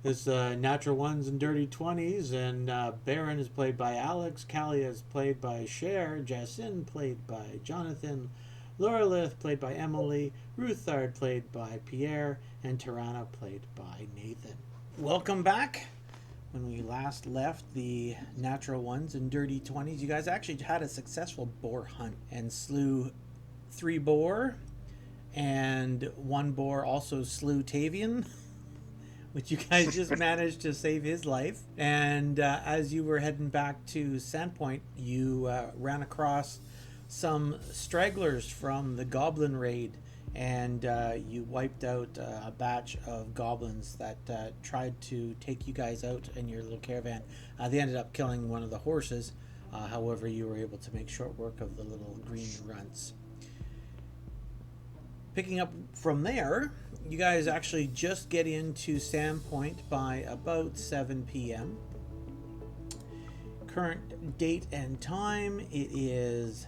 This Natural Ones and Dirty 20s, and Baron is played by Alex, Kalia is played by Cher, Jasin played by Jonathan, Lorelith played by Emily, Ruthard played by Pierre, and Tirana played by Nathan. Welcome back. When we last left the Natural Ones and Dirty 20s, you guys actually had a successful boar hunt and slew 3 boar, and 1 boar also slew Tavian, which you guys just managed to save his life. And as you were heading back to Sandpoint, you ran across some stragglers from the goblin raid, and you wiped out a batch of goblins that tried to take you guys out in your little caravan. They ended up killing one of the horses. However, you were able to make short work of the little green runts. Picking up from there, you guys actually just get into Sandpoint by about 7 p.m. Current date and time, it is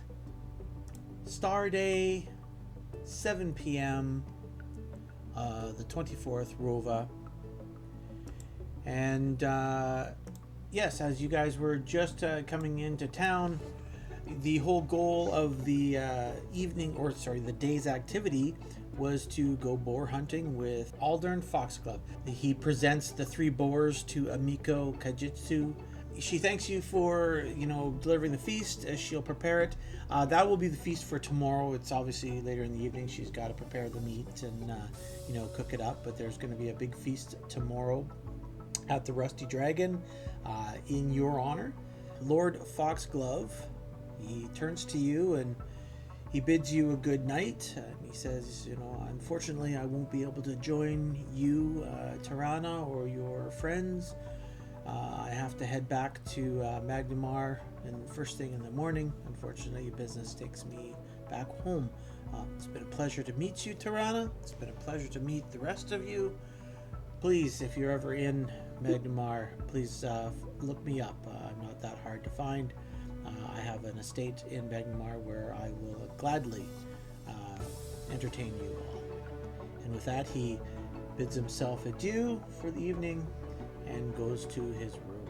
Star Day, 7 p.m., the 24th, Rova. And yes, as you guys were just coming into town, the whole goal of the the day's activity was to go boar hunting with Aldern Foxglove. He presents the 3 boars to Ameiko Kaijitsu. She thanks you for, delivering the feast as she'll prepare it. That will be the feast for tomorrow. It's obviously later in the evening. She's got to prepare the meat and, cook it up. But there's going to be a big feast tomorrow at the Rusty Dragon in your honor. Lord Foxglove, he turns to you and he bids you a good night. He says, unfortunately I won't be able to join you, Tirana, or your friends. I have to head back to Magnamar and first thing in the morning. Unfortunately, business takes me back home. It's been a pleasure to meet you, Tirana. It's been a pleasure to meet the rest of you. Please, if you're ever in Magnamar, please look me up. I'm not that hard to find. I have an estate in Magnamar where I will gladly entertain you all. And with that, he bids himself adieu for the evening and goes to his room.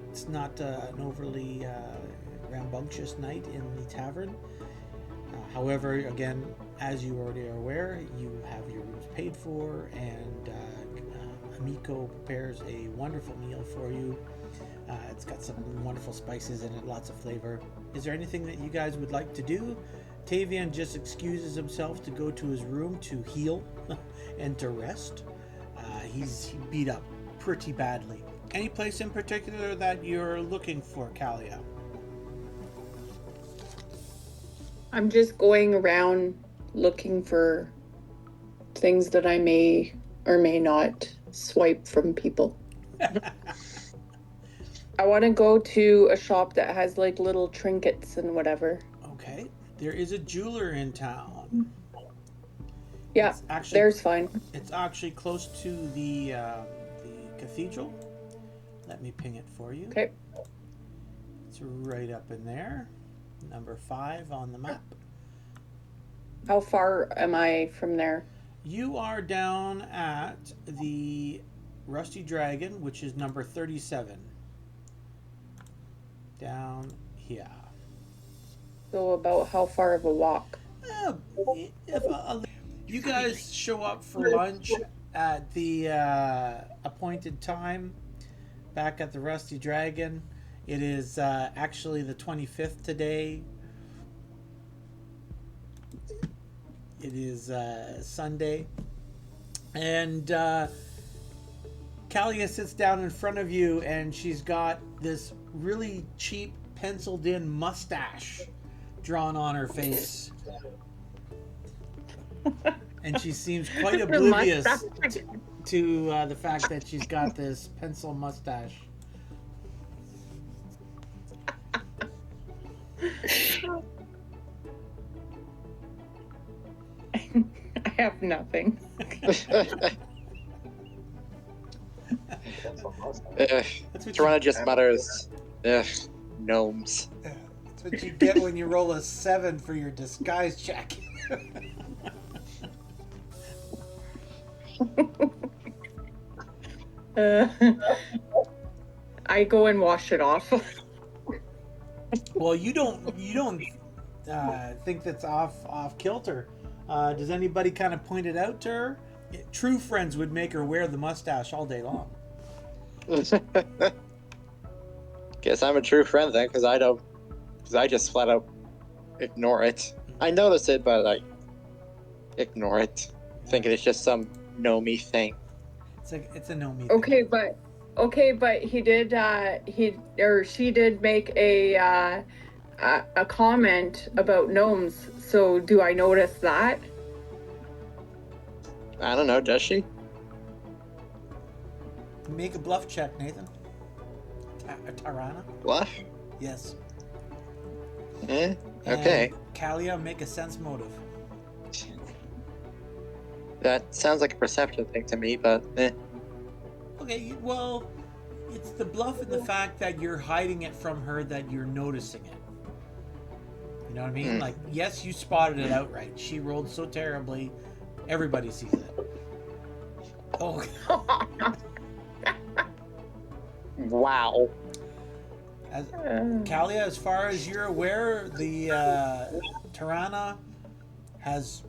It's not an overly rambunctious night in the tavern. However, again, as you already are aware, you have your rooms paid for, and Ameiko prepares a wonderful meal for you. It's got some wonderful spices in it, lots of flavor. Is there anything that you guys would like to do? Tavian just excuses himself to go to his room to heal and to rest. He's beat up pretty badly. Any place in particular that you're looking for, Kalia? I'm just going around looking for things that I may or may not swipe from people. I want to go to a shop that has like little trinkets and whatever. Okay. There is a jeweler in town. Yeah, there's fine. It's actually close to the cathedral. Let me ping it for you. Okay. It's right up in there. Number 5 on the map. How far am I from there? You are down at the Rusty Dragon, which is number 37. Down here. So about how far of a walk? You guys show up for lunch at the appointed time back at the Rusty Dragon. It is actually the 25th today. It is Sunday. And Kalia sits down in front of you, and she's got this really cheap penciled in mustache drawn on her face. And she seems quite oblivious to the fact that she's got this pencil mustache. I have nothing. Toronto just mutters, gnomes. That's what you get when you roll a 7 for your disguise check. I go and wash it off. Well, you don't think that's off kilter. Does anybody kind of point it out to her? True friends would make her wear the mustache all day long. Guess I'm a true friend then, because I just flat out ignore it. I notice it, but I ignore it, thinking it's just some know-me thing. It's a know-me thing. But he did she did make a comment about gnomes. So do I notice that? I don't know. Does she? Make a bluff check, Nathan. Tirana. Bluff? Yes. Okay. And Kalia, make a sense motive. That sounds like a perception thing to me, but Okay, well, it's the bluff and the fact that you're hiding it from her that you're noticing it. You know what I mean? Like, yes, you spotted it outright. She rolled so terribly, everybody sees it. Oh. Wow. Kalia, as far as you're aware, the Tirana has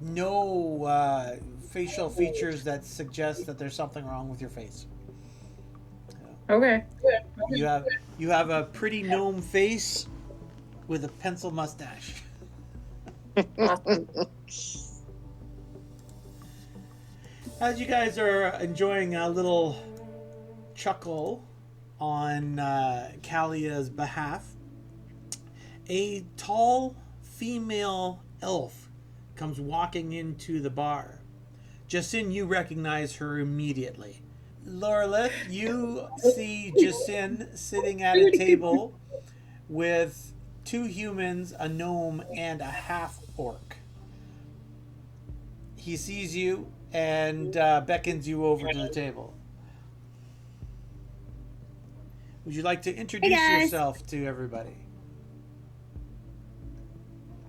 no facial features that suggest that there's something wrong with your face. Okay. You have a pretty gnome face with a pencil mustache. Awesome. As you guys are enjoying a little chuckle on Kalia's behalf, a tall female elf comes walking into the bar. Jacin, you recognize her immediately. Lorelith, you see Jacin sitting at a table with 2 humans, a gnome, and a half-orc. He sees you and beckons you over to the table. Would you like to introduce yourself to everybody?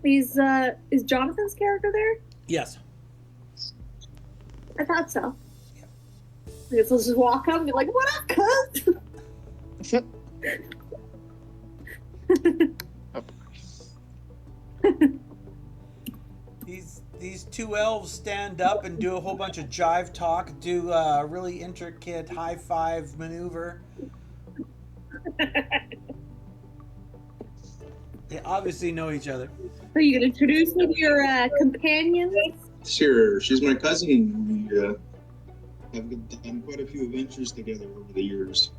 Is Jonathan's character there? Yes. I thought so. Yeah. I guess let's just walk up and be like, "What up, cuz?" These 2 elves stand up and do a whole bunch of jive talk, do a really intricate high five maneuver. They obviously know each other. Are you going to introduce me to your companions? Sure, she's my cousin. We have done quite a few adventures together over the years.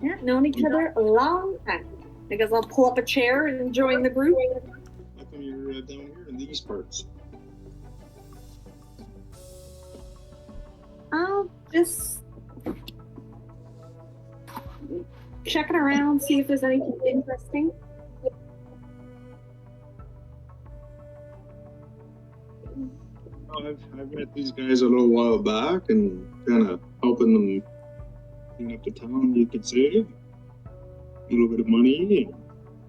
Yeah, known each other a long time. I guess I'll pull up a chair and join the group. How come you're down here in these parts? I'll just checking around, see if there's anything interesting. I've met these guys a little while back and kind of helping them clean up the town, you could say. A little bit of money and a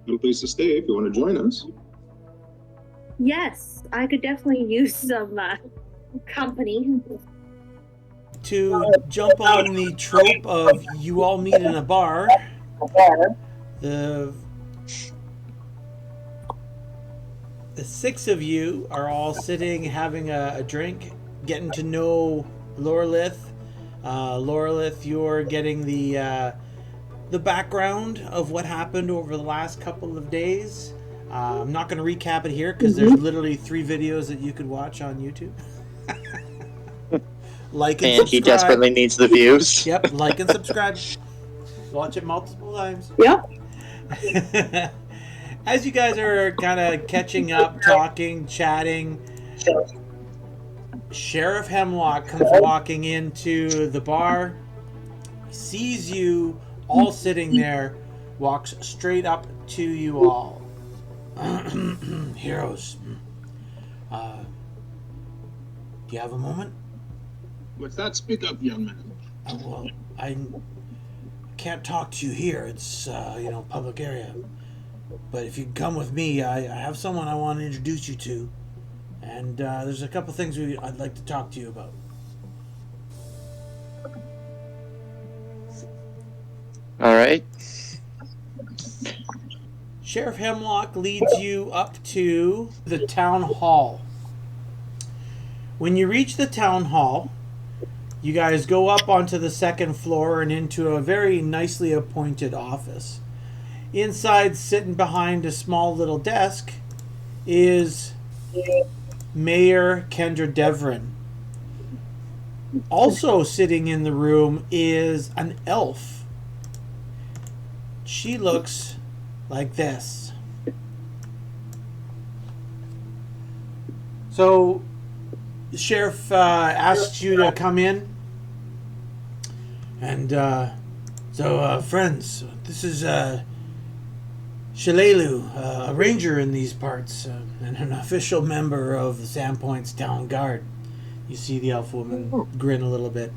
little place to stay if you want to join us. Yes, I could definitely use some company. To jump on the trope of you all meet in a bar, the 6 of you are all sitting having a drink, getting to know Lorelith. Lorelith, you're getting the background of what happened over the last couple of days. I'm not going to recap it here because there's literally 3 videos that you could watch on YouTube. Like and subscribe. He desperately needs the views. Yep, like and subscribe. Watch it multiple times. Yep. As you guys are kind of catching up, talking, chatting, Sheriff Hemlock comes walking into the bar, sees you all sitting there, walks straight up to you all. Heroes, do you have a moment? What's that? Speak up, young man. Well, I can't talk to you here. It's, public area. But if you can come with me, I have someone I want to introduce you to. And there's a couple things I'd like to talk to you about. All right. Sheriff Hemlock leads you up to the town hall. When you reach the town hall, you guys go up onto the second floor and into a very nicely appointed office. Inside, sitting behind a small little desk, is Mayor Kendra Devrin. Also sitting in the room is an elf. She looks like this. So, the sheriff asked you to come in. And, friends, this is Shalelu, a ranger in these parts, and an official member of the Sandpoint's town guard. You see the elf woman grin a little bit.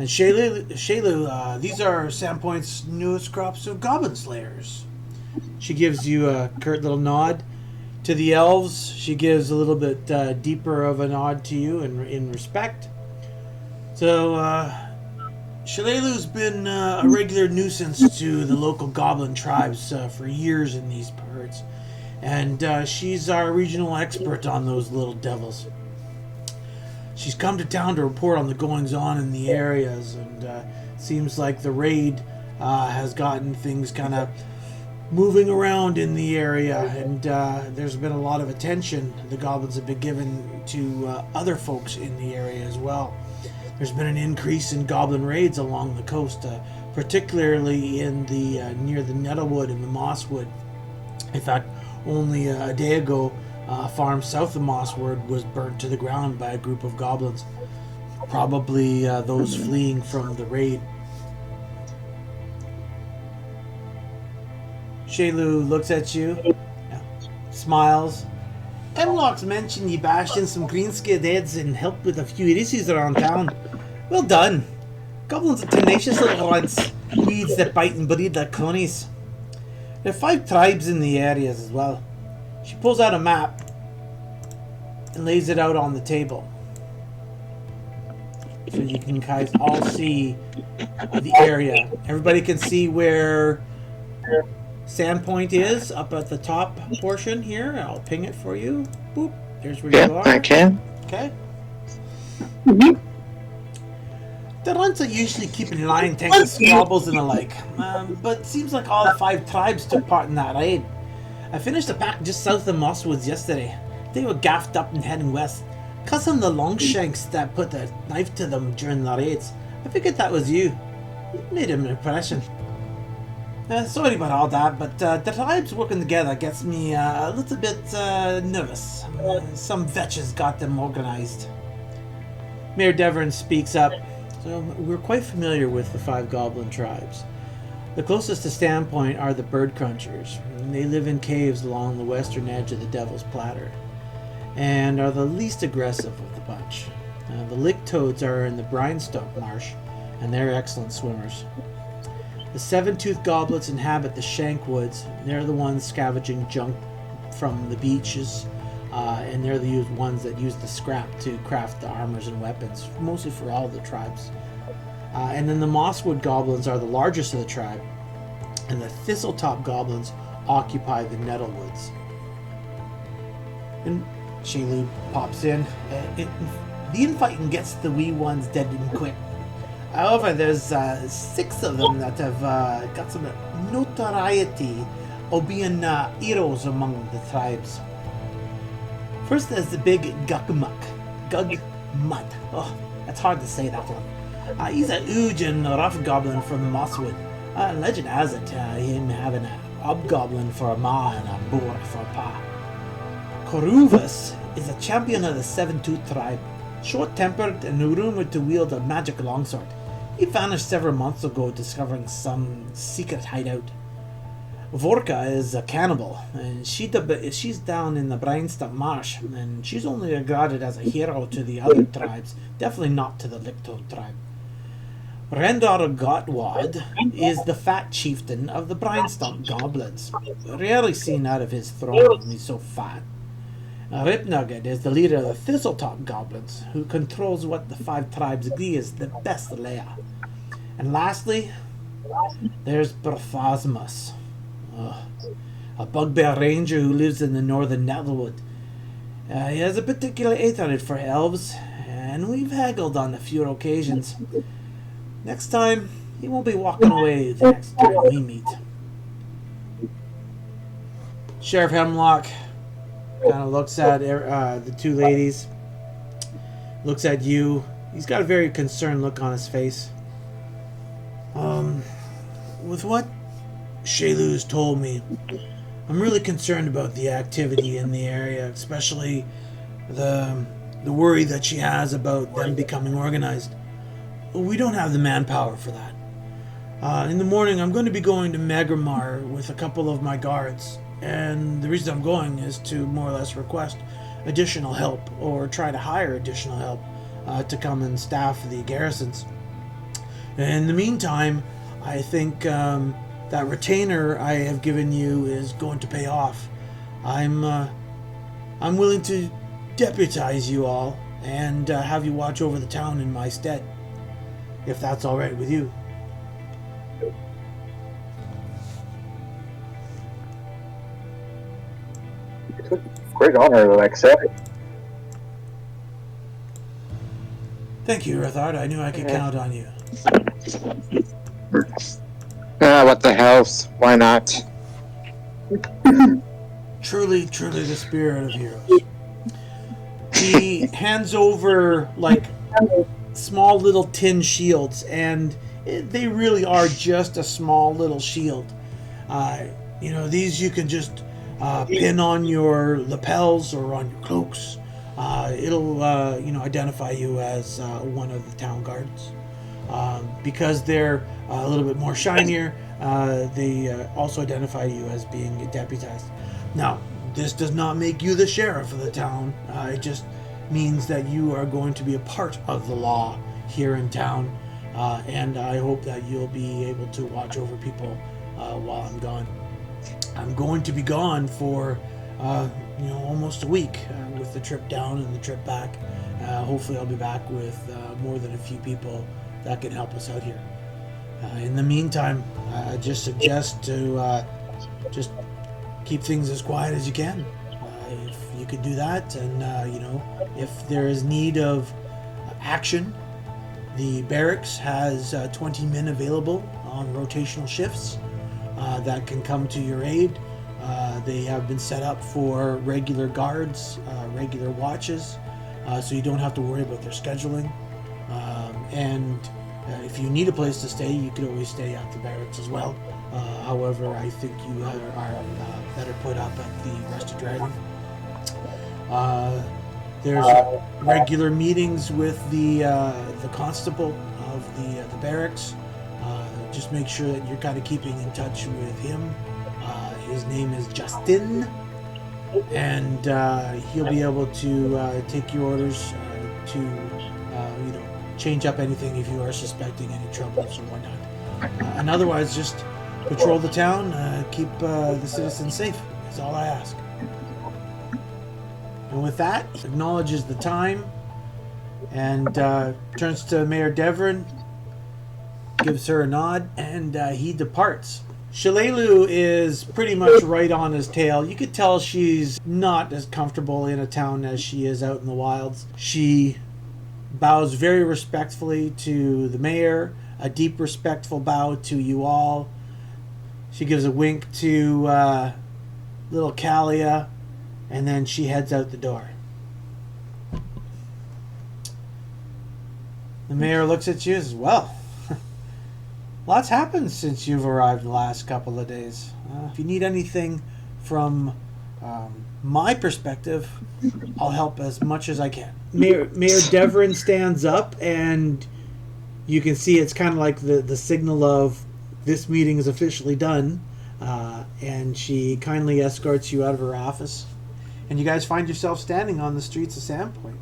And Shalelu, these are Sandpoint's newest crops of goblin slayers. She gives you a curt little nod. To the elves, she gives a little bit deeper of a nod to you in respect. So, Shalelu's been a regular nuisance to the local goblin tribes for years in these parts. And she's our regional expert on those little devils. She's come to town to report on the goings-on in the areas, and seems like the raid has gotten things kind of moving around in the area, and there's been a lot of attention the goblins have been given to other folks in the area as well. There's been an increase in goblin raids along the coast, particularly in the near the Nettlewood and the Mosswood. In fact, only a day ago, a farm south of Mosswood was burnt to the ground by a group of goblins, probably those fleeing from the raid. Shalu looks at you, smiles. Hemlock's mentioned you bashed in some green-skinned heads and helped with a few issues around town. Well done. Goblins are tenacious little runts, weeds that bite and breed like cronies. There are 5 tribes in the areas as well. She pulls out a map and lays it out on the table, so you can guys all see the area. Everybody can see where Sandpoint is up at the top portion here. I'll ping it for you. Boop. There's where you are. I can. Okay. Mm-hmm. The runts are usually keeping an eye on tanks and squabbles and the like, but it seems like all 5 tribes took part in that raid. I finished a pack just south of Mosswoods yesterday. They were gaffed up and heading west. Cousin the Longshanks that put a knife to them during the raids. I figured that was you. You made an impression. Sorry about all that, but the tribes working together gets me a little bit nervous. Some vetches got them organized. Mayor Devon speaks up. So we're quite familiar with the 5 goblin tribes. The closest to Sandpoint are the bird crunchers. They live in caves along the western edge of the Devil's Platter, and are the least aggressive of the bunch. The lick toads are in the Brinestock Marsh, and they're excellent swimmers. The 7-toothed goblets inhabit the Shank Woods. They're the ones scavenging junk from the beaches, and they're the ones that use the scrap to craft the armors and weapons, mostly for all the tribes. And then the Mosswood goblins are the largest of the tribe, and the Thistletop goblins occupy the Nettlewoods. And Shalu pops in. The infighting gets the wee ones dead and quick. However, there's 6 of them that have got some notoriety of being heroes among the tribes. First, there's the big Gugmut. Oh, that's hard to say, that one. He's a huge and rough goblin from Mosswood. Legend has it, him having a hobgoblin for a ma and a boar for a pa. Coruvus is a champion of the 7-tooth tribe, short-tempered and rumored to wield a magic longsword. He vanished several months ago, discovering some secret hideout. Vorka is a cannibal, and she's down in the Brinestock Marsh, and she's only regarded as a hero to the other tribes, definitely not to the Licktoad tribe. Rendar Gotwad is the fat chieftain of the Brinestock goblins, rarely seen out of his throne, he's so fat. Ripnugget is the leader of the Thistletop goblins, who controls what the 5 tribes agree is the best lair. And lastly, There's Barthosmus, a bugbear ranger who lives in the northern Netherwood. He has a particular hatred for elves, and we've haggled on a few occasions. Next time, he won't be walking away the next time we meet. Sheriff Hemlock kind of looks at the two ladies, looks at you. He's got a very concerned look on his face. With what Shaylu's told me, I'm really concerned about the activity in the area, especially the worry that she has about them becoming organized. We don't have the manpower for that. In the morning, I'm going to be going to Megramar with a couple of my guards, and the reason I'm going is to more or less request additional help or try to hire additional help to come and staff the garrisons. In the meantime, I think that retainer I have given you is going to pay off. I'm willing to deputize you all and have you watch over the town in my stead, if that's all right with you. Great honor, Alexa. Thank you, Rithard. I knew I could count on you. What the hell's? Why not? Truly the spirit of heroes. He hands over like small little tin shields, and they really are just a small little shield. These you can just pin on your lapels or on your cloaks. It'll identify you as one of the town guards. Because they're a little bit more shinier, they also identify you as being deputized. Now, this does not make you the sheriff of the town. It just means that you are going to be a part of the law here in town, and I hope that you'll be able to watch over people while I'm gone. I'm going to be gone for almost a week with the trip down and the trip back. Hopefully I'll be back with more than a few people that can help us out here. In the meantime, I just suggest to just keep things as quiet as you can. If you could do that, and if there is need of action, the barracks has 20 men available on rotational shifts that can come to your aid. They have been set up for regular guards, regular watches, so you don't have to worry about their scheduling. And if you need a place to stay, you could always stay at the barracks as well. However, I think you are better put up at the Rusted Dragon. There's regular meetings with the constable of the barracks. Just make sure that you're kind of keeping in touch with him. His name is Justin, and he'll be able to take your orders to change up anything if you are suspecting any troubles or whatnot. And otherwise, just patrol the town, keep the citizens safe. That's all I ask. And with that, acknowledges the time and turns to Mayor Devrin, gives her a nod, and he departs. Shalelu is pretty much right on his tail. You could tell she's not as comfortable in a town as she is out in the wilds. She bows very respectfully to the mayor, a deep respectful bow to you all. She gives a wink to little Kalia, and then she heads out the door. The mayor looks at you and says, well, lots happened since you've arrived the last couple of days. If you need anything from my perspective, I'll help as much as I can. Mayor Devrin stands up, and you can see it's kind of like the signal of this meeting is officially done. And she kindly escorts you out of her office. And you guys find yourself standing on the streets of Sandpoint.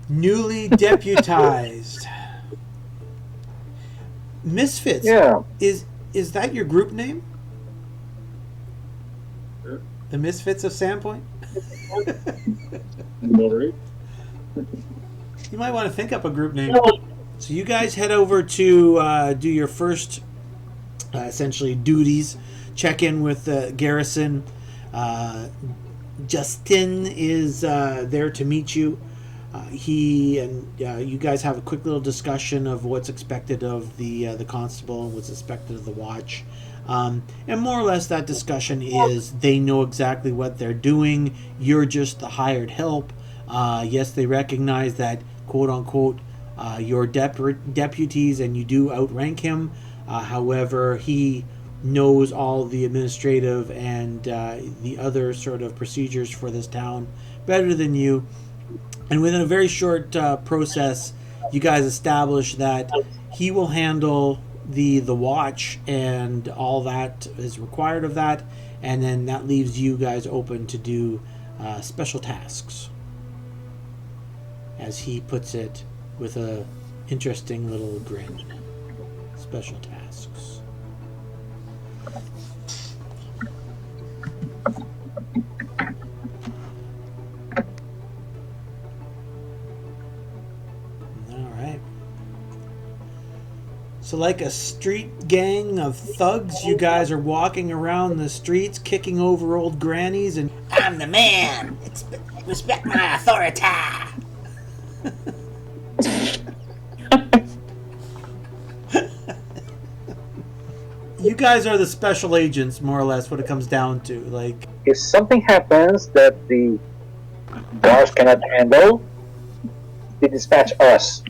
Newly deputized. Misfits. Yeah. Is that your group name? Yeah. The Misfits of Sandpoint? All right. You might want to think up a group name. So you guys head over to do your first, essentially, duties. Check in with the garrison. Justin is there to meet you. He and you guys have a quick little discussion of what's expected of the constable and what's expected of the watch. And more or less that discussion is they know exactly what they're doing. You're just the hired help. Yes, they recognize that, quote unquote, you're deputies and you do outrank him. However, he knows all the administrative and the other sort of procedures for this town better than you. And within a very short process, you guys establish that he will handle the watch and all that is required of that, and then that leaves you guys open to do special tasks, as he puts it with a interesting little grin. Special tasks. So like a street gang of thugs, you guys are walking around the streets, kicking over old grannies, and I'm the man. Respect my authority. You guys are the special agents, more or less, what it comes down to. Like, if something happens that the guards cannot handle, they dispatch us.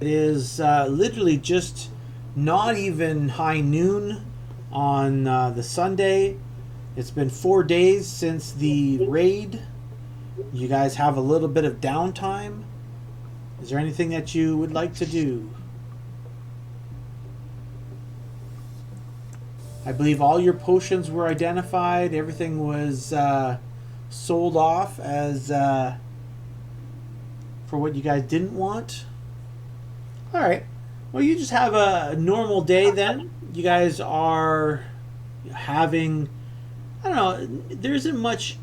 it is literally just not even high noon on the Sunday. It's been 4 days since the raid. You guys have a little bit of downtime. Is there anything that you would like to do? I believe all your potions were identified. Everything was sold off as for what you guys didn't want. All right. Well, you just have a normal day then. You guys are having, I don't know, there isn't much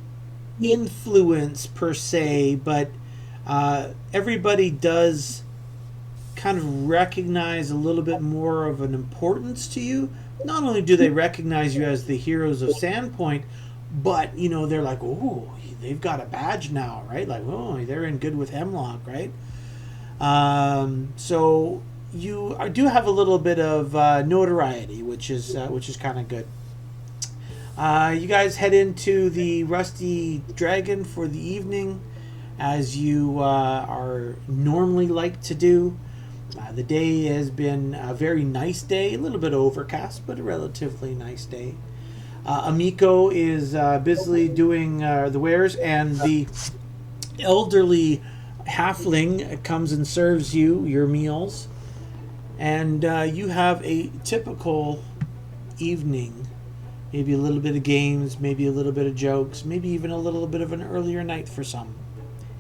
influence per se, but everybody does kind of recognize a little bit more of an importance to you. Not only do they recognize you as the heroes of Sandpoint, but, you know, they're like, oh, they've got a badge now, right? Like, oh, they're in good with Hemlock, right? So you do have a little bit of notoriety, which is kind of good. You guys head into the Rusty Dragon for the evening, as you are normally like to do. The day has been a very nice day, a little bit overcast, but a relatively nice day. Ameiko is busily doing the wares, and the elderly halfling comes and serves you your meals. And you have a typical evening. Maybe a little bit of games, maybe a little bit of jokes, maybe even a little bit of an earlier night for some.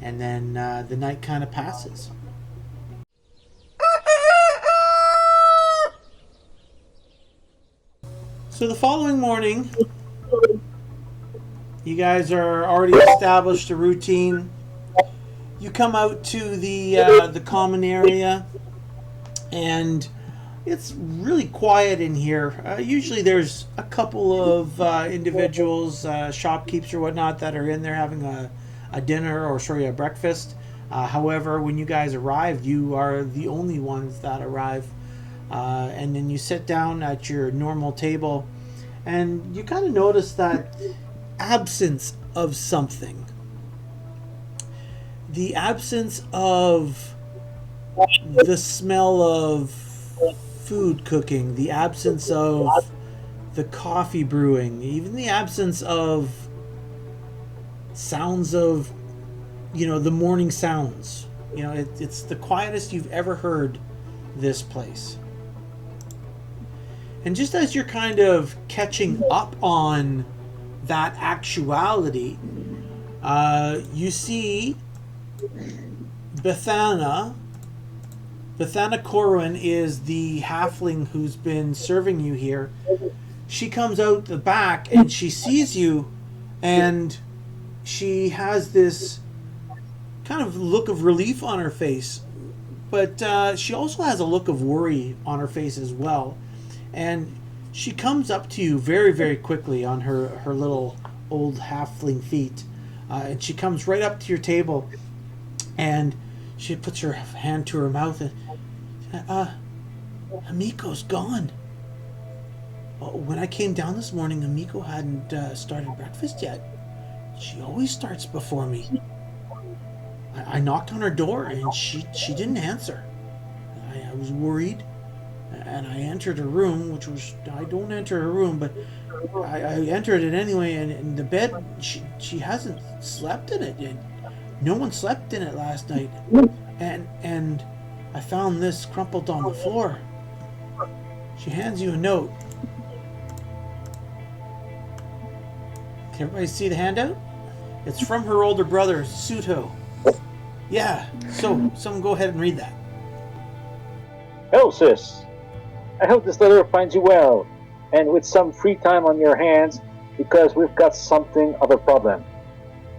And then the night kind of passes. So the following morning, you guys are already established a routine. You come out to the common area, and it's really quiet in here. Usually there's a couple of individuals, shopkeepers or whatnot, that are in there having a dinner or a breakfast. However, when you guys arrive, you are the only ones that arrive. And then you sit down at your normal table, and you kind of notice that absence of something. The absence of the smell of food cooking, the absence of the coffee brewing, even the absence of sounds of, you know, the morning sounds. You know, it's the quietest you've ever heard this place. And just as you're kind of catching up on that actuality, you see Bethana Corwin is the halfling who's been serving you here. She comes out the back and she sees you, and she has this kind of look of relief on her face. but she also has a look of worry on her face as well. And she comes up to you very, very quickly on her little old halfling feet. And she comes right up to your table, and she puts her hand to her mouth and, Ameiko's gone. When I came down this morning, Ameiko hadn't started breakfast yet. She always starts before me. I knocked on her door, and she didn't answer. I was worried, and I entered her room, which was, I don't enter her room, but I entered it anyway, and in the bed, she hasn't slept in it. And no one slept in it last night. And I found this crumpled on the floor. She hands you a note. Can everybody see the handout? It's from her older brother, Suto. Yeah, so someone go ahead and read that. Hello, sis. I hope this letter finds you well, and with some free time on your hands, because we've got something of a problem.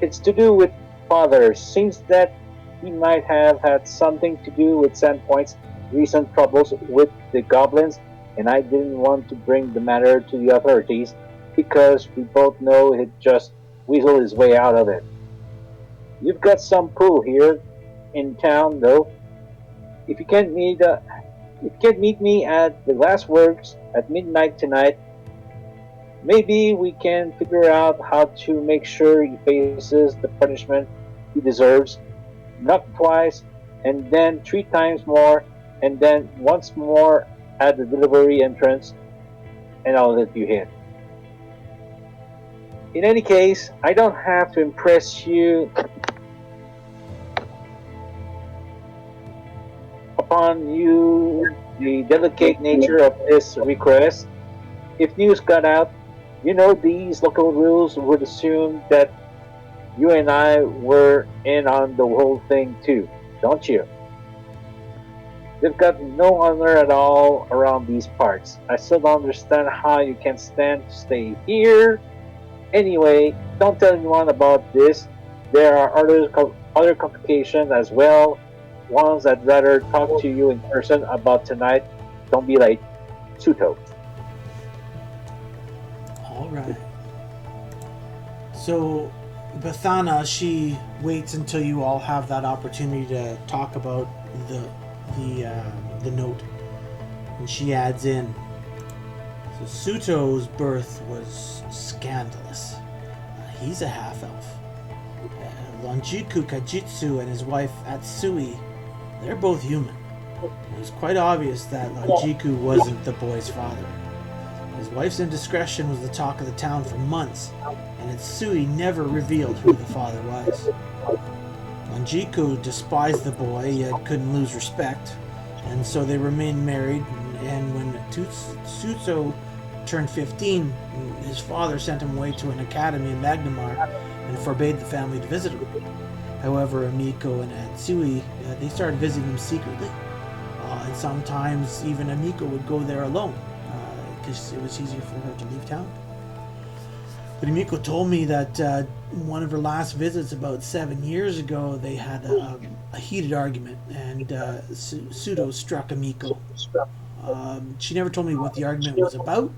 It's to do with Father. Seems that he might have had something to do with Sandpoint's recent troubles with the goblins, and I didn't want to bring the matter to the authorities, because we both know he'd just weasel his way out of it. You've got some pull here in town, though. If you can't meet me at the Last Works at midnight tonight, maybe we can figure out how to make sure he faces the punishment he deserves. Knock twice, and then 3 times more, and then once more at the delivery entrance, and I'll let you in. In any case, I don't have to impress you upon you the delicate nature of this request. If news got out, you know these local rules would assume that you and I were in on the whole thing too, don't you? They've got no honor at all around these parts. I still don't understand how you can stand to stay here. Anyway, don't tell anyone about this. There are other complications as well. Ones I'd rather talk to you in person about tonight. Don't be like Suto. All right. So, Bethana, she waits until you all have that opportunity to talk about the note, and she adds in. So Suto's birth was scandalous. He's a half-elf. Ameiko Kaijitsu and his wife Atsui, they're both human. It was quite obvious that Ameiko wasn't the boy's father. His wife's indiscretion was the talk of the town for months, and Atsui never revealed who the father was. Ameiko despised the boy, yet couldn't lose respect, and so they remained married, and when Suto turned 15, his father sent him away to an academy in Magnamar and forbade the family to visit him. However, Ameiko and Atsui, they started visiting him secretly, and sometimes even Ameiko would go there alone, because it was easier for her to leave town. But Ameiko told me that one of her last visits about 7 years ago, they had a heated argument, and Suto struck Ameiko. She never told me what the argument was about,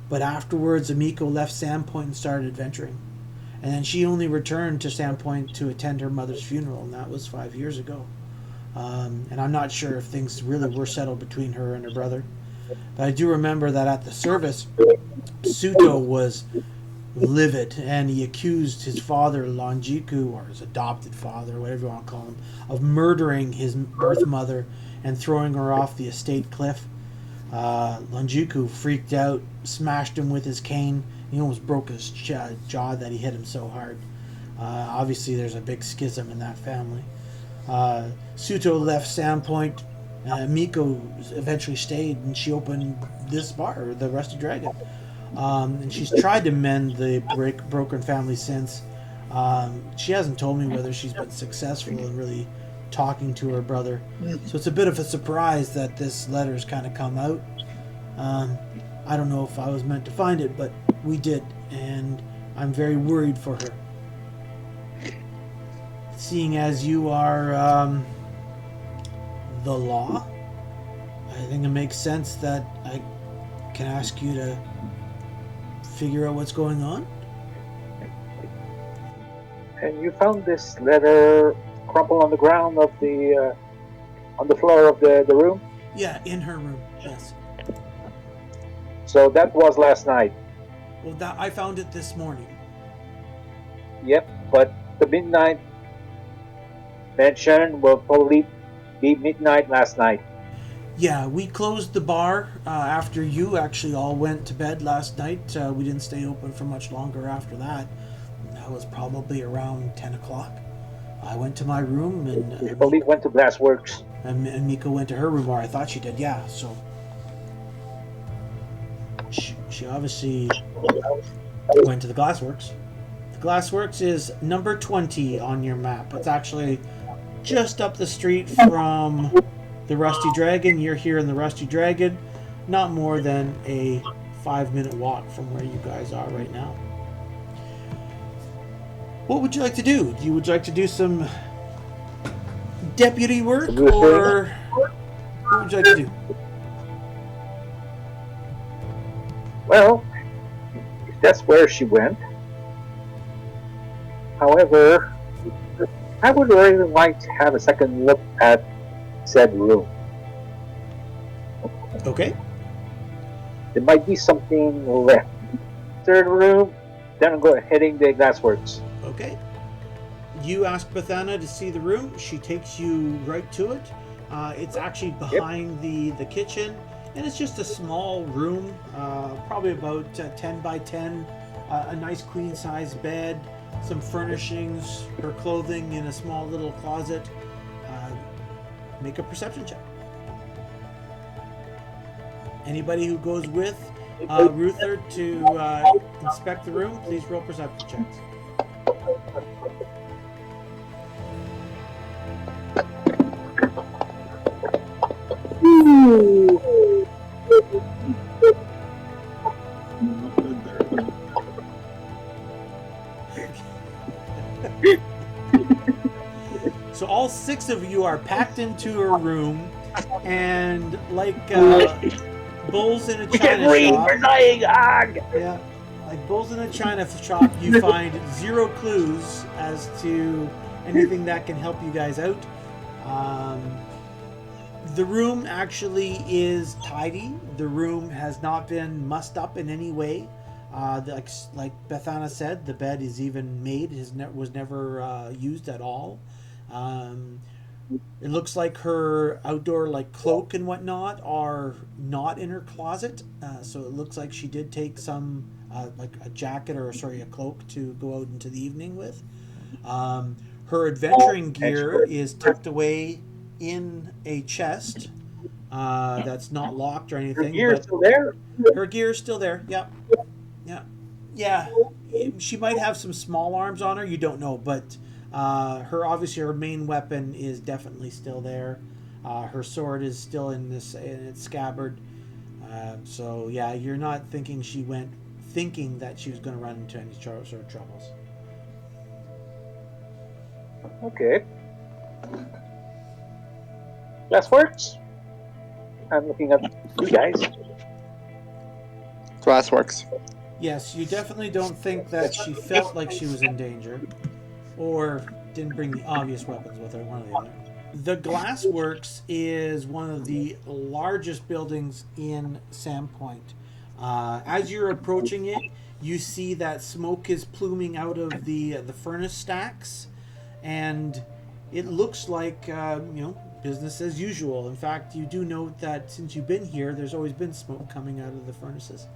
but afterwards Ameiko left Sandpoint and started adventuring. And then she only returned to Sandpoint to attend her mother's funeral, and that was 5 years ago. And I'm not sure if things really were settled between her and her brother. But I do remember that at the service, Suto was livid, and he accused his father, Lonjiku, or his adopted father, whatever you want to call him, of murdering his birth mother and throwing her off the estate cliff. Lonjiku freaked out, smashed him with his cane. He almost broke his jaw that he hit him so hard. Obviously, there's a big schism in that family. Suto left Sandpoint. Ameiko eventually stayed, and she opened this bar, the Rusty Dragon. And she's tried to mend the broken family since. She hasn't told me whether she's been successful in really talking to her brother. So it's a bit of a surprise that this letter's kind of come out. I don't know if I was meant to find it, but we did, and I'm very worried for her. Seeing as you are the law, I think it makes sense that I can ask you to figure out what's going on. And you found this letter crumpled on the ground of the on the floor of the room. Yeah, in her room. Yes. So that was last night. Well, I found it this morning. Yep, but the midnight mentioned will probably be midnight last night. Yeah, we closed the bar after you actually all went to bed last night. We didn't stay open for much longer after that. That was probably around 10 o'clock. I went to my room and You probably went to Glassworks. and Mika went to her room, or I thought she did, yeah. So she obviously went to the Glassworks. The Glassworks is number 20 on your map. It's actually just up the street from the Rusty Dragon. You're here in the Rusty Dragon, not more than a 5-minute walk from where you guys are right now. What would you like to do? Would you like to do some deputy work, or what would you like to do? Well, if that's where she went. However, I would really like to have a second look at said room. Okay. There might be something left. Third room, then I'm going heading the Glassworks. Okay. You ask Bethana to see the room. She takes you right to it. It's actually behind the kitchen, and it's just a small room, probably about 10 by 10. A nice queen size bed, some furnishings, her clothing in a small little closet. Make a perception check. Anybody who goes with Ruther to inspect the room, please roll perception checks. So all 6 of you are packed into her room, and like bulls in a china shop. Yeah, like bulls in a china shop, you find 0 clues as to anything that can help you guys out. The room actually is tidy. The room has not been mussed up in any way. Like Bethana said, the bed is even made. Was never used at all. It looks like her outdoor cloak and whatnot are not in her closet. So it looks like she did take some a jacket or a cloak to go out into the evening with. Her adventuring gear is tucked away in a chest that's not locked or anything. Her gear's still there? Her gear is still there. Yep. Yeah. She might have some small arms on her. You don't know, but her main weapon is definitely still there. Her sword is still in its scabbard. So yeah, you're not thinking she went thinking that she was going to run into any sort of troubles. Okay. Glassworks? I'm looking at you guys. Glassworks. Yes, you definitely don't think that she felt like she was in danger, or didn't bring the obvious weapons with her, one or the other. The Glassworks is one of the largest buildings in Sandpoint. As you're approaching it, you see that smoke is pluming out of the furnace stacks, and it looks like business as usual. In fact, you do note that since you've been here, there's always been smoke coming out of the furnaces.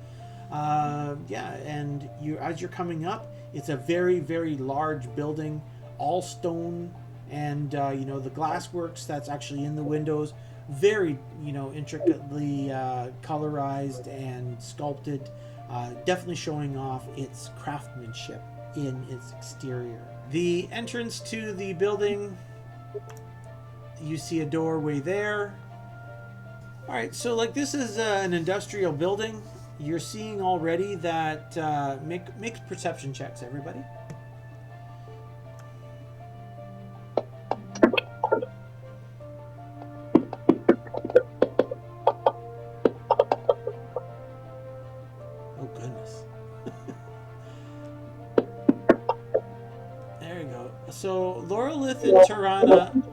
And as you're coming up, it's a very, very large building, all stone, and the glassworks that's actually in the windows, very intricately colorized and sculpted, definitely showing off its craftsmanship in its exterior. The entrance to the building, you see a doorway there. All right, so this is an industrial building. You're seeing already that make perception checks, everybody. Kenneth and Tirana,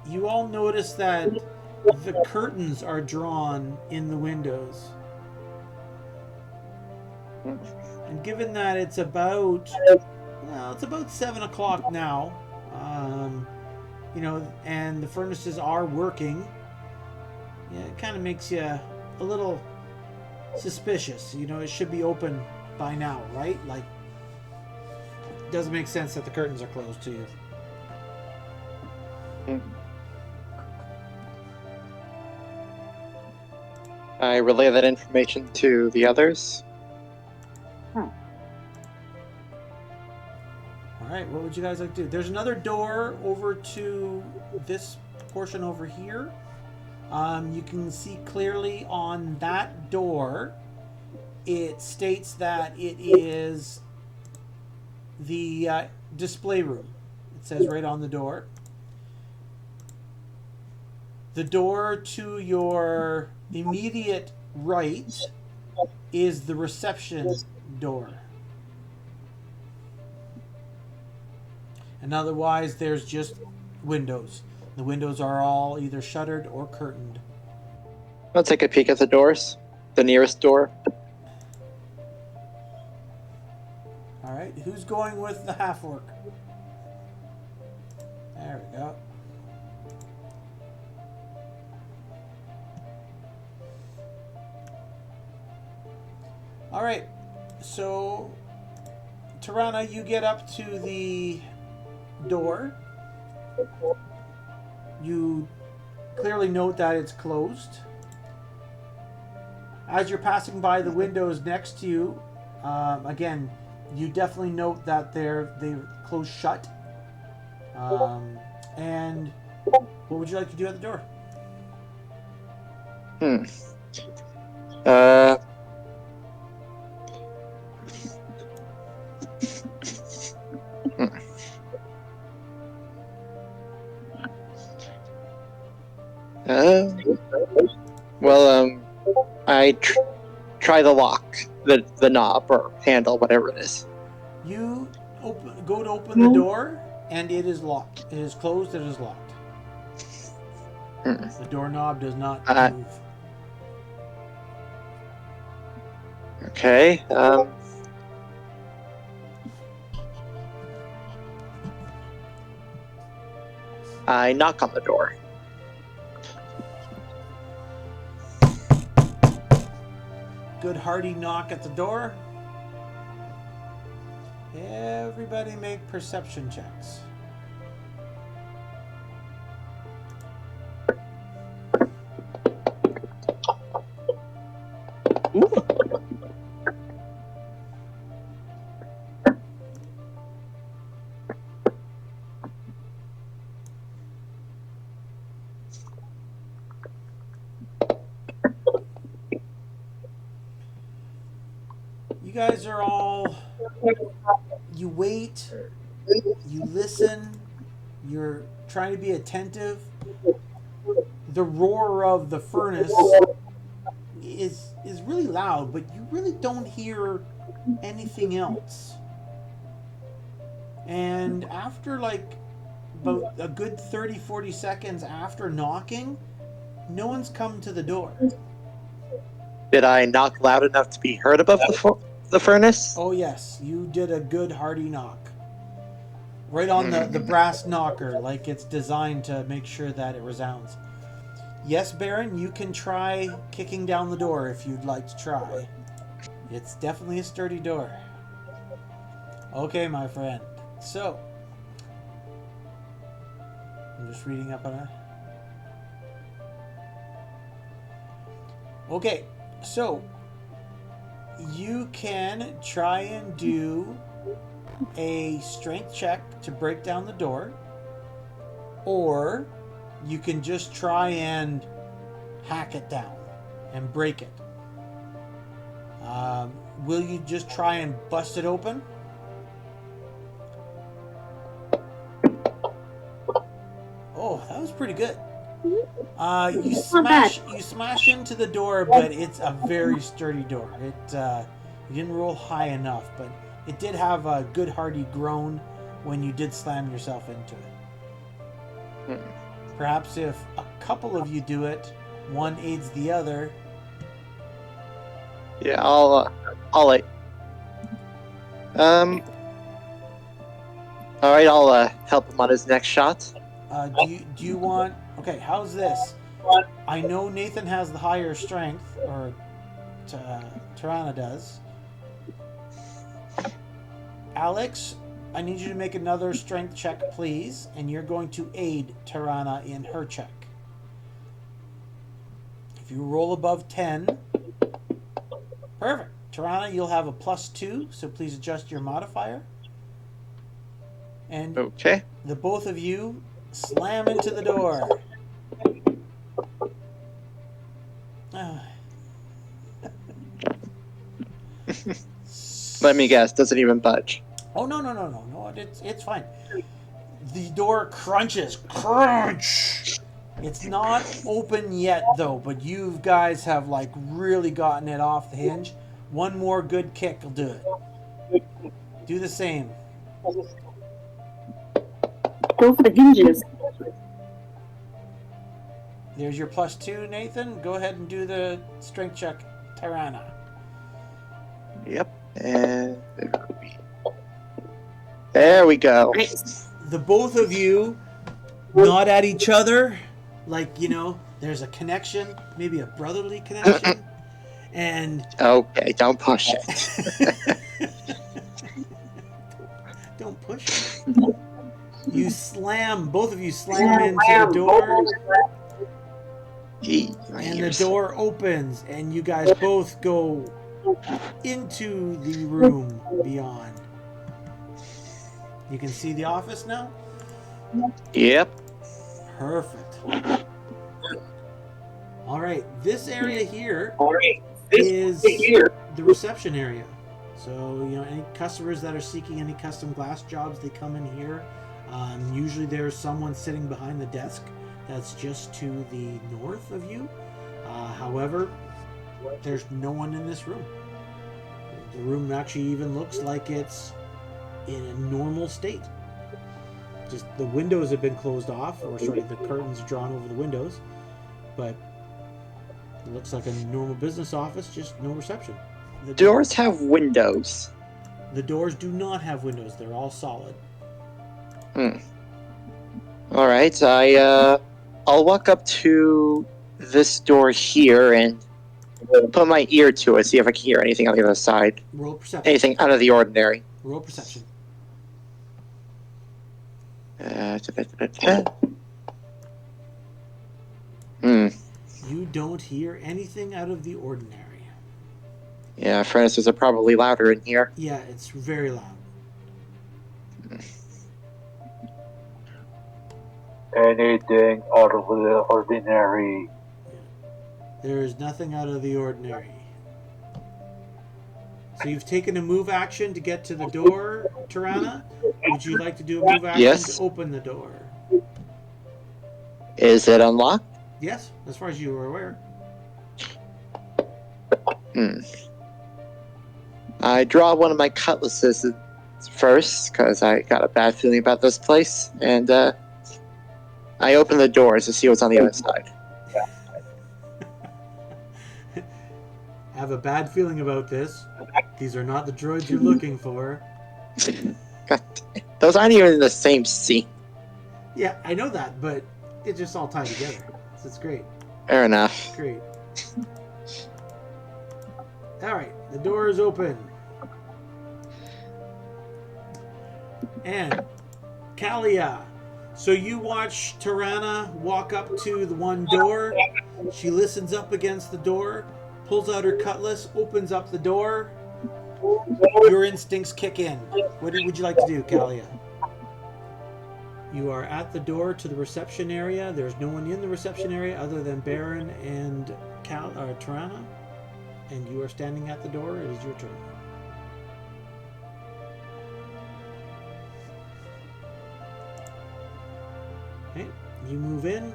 you all notice that the curtains are drawn in the windows. And given that it's about 7 o'clock now, and the furnaces are working, it kind of makes you a little suspicious. It should be open by now, right? Like, it doesn't make sense that the curtains are closed to you. I relay that information to the others. Alright, what would you guys like to do? There's another door over to this portion over here. You can see clearly on that door, it states that it is the display room. It says right on the door. The door to your immediate right is the reception door. And otherwise, there's just windows. The windows are all either shuttered or curtained. I'll take a peek at the doors. The nearest door. Alright, who's going with the half-orc? There we go. Alright, so Tirana, you get up to the door. You clearly note that it's closed. As you're passing by the windows next to you, again, you definitely note that they're closed shut. And what would you like to do at the door? I try the lock, the knob or handle, whatever it is. You go to open the door, and it is locked. It is closed. It is locked. The doorknob does not move. Okay. I knock on the door. Good hearty knock at the door. Everybody make perception checks. You guys are all, you wait, you listen, you're trying to be attentive. The roar of the furnace is really loud, but you really don't hear anything else. And after like about a good 30-40 seconds after knocking, no one's come to the door. Did I knock loud enough to be heard above the furnace? Oh yes, you did a good hearty knock. Right on the brass knocker, like it's designed to make sure that it resounds. Yes, Baron, you can try kicking down the door if you'd like to try. It's definitely a sturdy door. Okay, my friend. So, I'm just reading up on it. Okay, so you can try and do a strength check to break down the door, or you can just try and hack it down and break it. Will you just try and bust it open? Oh, that was pretty good. You smash into the door, but it's a very sturdy door. You didn't roll high enough, but it did have a good hearty groan when you did slam yourself into it. Perhaps if a couple of you do it, one aids the other. Yeah, I'll like. All right, I'll help him on his next shot. Do you want? Okay, how's this? I know Nathan has the higher strength, or Tirana does. Alex, I need you to make another strength check, please, and you're going to aid Tirana in her check. If you roll above 10, perfect. Tirana, you'll have a +2, so please adjust your modifier. And Okay. the both of you slam into the door. Let me guess, doesn't even budge. Oh, no, it's fine. The door crunches. Crunch! It's not open yet, though, but you guys have, like, really gotten it off the hinge. One more good kick will do it. Do the same. Go for the hinges. There's your +2, Nathan. Go ahead and do the strength check, Tirana. Yep. And there we go. Nice. The both of you nod at each other, like, you know, there's a connection, maybe a brotherly connection. And okay, don't push it. don't push it. You slam, both of you slam into the door, and the door opens, and you guys both go into the room beyond. You can see the office now? Yep. Perfect. All right, this area here is the reception area. So, you know, any customers that are seeking any custom glass jobs, they come in here. Usually there's someone sitting behind the desk that's just to the north of you. However, there's no one in this room. The room actually even looks like it's in a normal state. Just the windows have been closed off, or sorry, the curtains drawn over the windows, but it looks like a normal business office, just no reception. The Doors have windows. The doors do not have windows. They're all solid. All right, I'll walk up to this door here and put my ear to it, see if I can hear anything on the other side. Roll perception. Anything out of the ordinary. Roll perception. You don't hear anything out of the ordinary. Yeah, furnaces are probably louder in here. Yeah, it's very loud. Anything out of the ordinary. There is nothing out of the ordinary. So you've taken a move action to get to the door, Tirana. Would you like to do a move action Yes. to open the door? Is it unlocked? Yes, as far as you are aware. I draw one of my cutlasses first, because I got a bad feeling about this place, and I open the doors to see what's on the other side. I have a bad feeling about this. These are not the droids you're looking for. God, those aren't even in the same scene. Yeah, I know that, but it's just all tied together. So it's great. Fair enough. Great. Alright, the door is open. And Kalia. So you watch Tirana walk up to the one door. She listens up against the door, pulls out her cutlass, opens up the door. Your instincts kick in. What would you like to do, Kalia? You are at the door to the reception area. There's no one in the reception area other than Baron and Tirana. And you are standing at the door. It is your turn. Okay, you move in.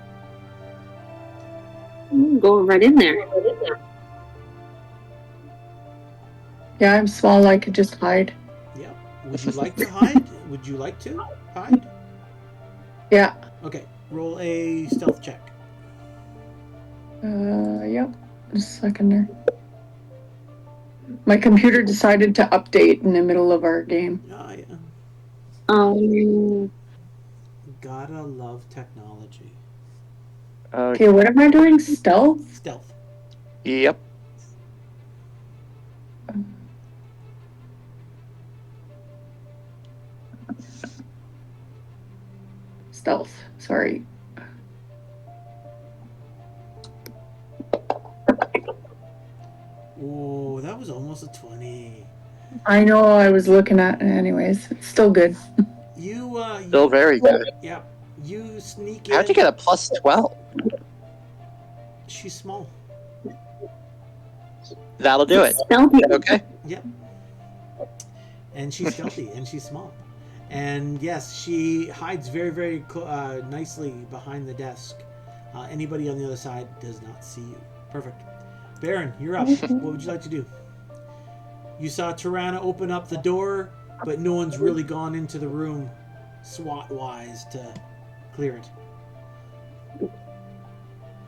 Go right in there. Yeah, I'm small. I could just hide. Yeah. Would you like to hide? Would you like to hide? Yeah. Okay. Roll a stealth check. Yep. Just a second there. My computer decided to update in the middle of our game. Oh, yeah. Um, Gotta love technology. Okay, what am I doing? Stealth? Stealth. Yep. Stealth. Sorry. Oh, that was almost a 20. I know I was looking at it anyways. It's still good. Still very good. Yep. You sneak in. How'd you get a plus 12? She's small. That'll do it. stealthy. Okay. Yep. And she's stealthy and she's small. And yes, she hides very, very nicely behind the desk. Anybody on the other side does not see you. Perfect. Baron, you're up. What would you like to do? You saw Tirana open up the door, but no one's really gone into the room SWAT-wise to clear it.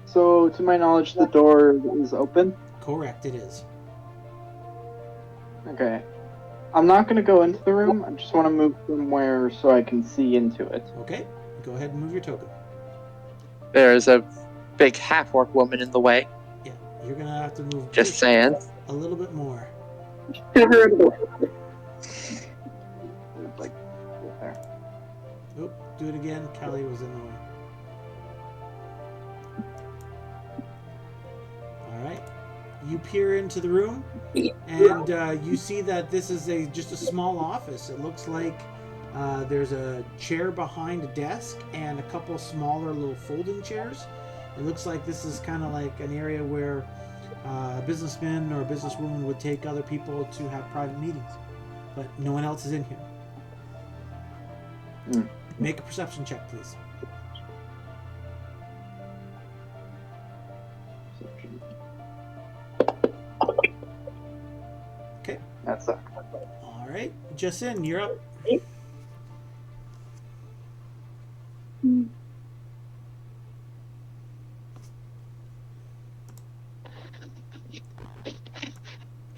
So, to my knowledge, the door is open. Correct, it is. Okay. I'm not going to go into the room. I just want to move somewhere so I can see into it. Okay, go ahead and move your token. There's a big half-orc woman in the way. Yeah, you're going to have to move Just saying. a little bit more. Cover the door. Like, there. Oop, do it again. Kelly was in the way. Alright. You peer into the room, and you see that this is just a small office. It looks like there's a chair behind a desk and a couple smaller little folding chairs. It looks like this is kind of like an area where a businessman or a businesswoman would take other people to have private meetings. But no one else is in here. Make a perception check, please. Okay. That's it. All right. Justin, you're up.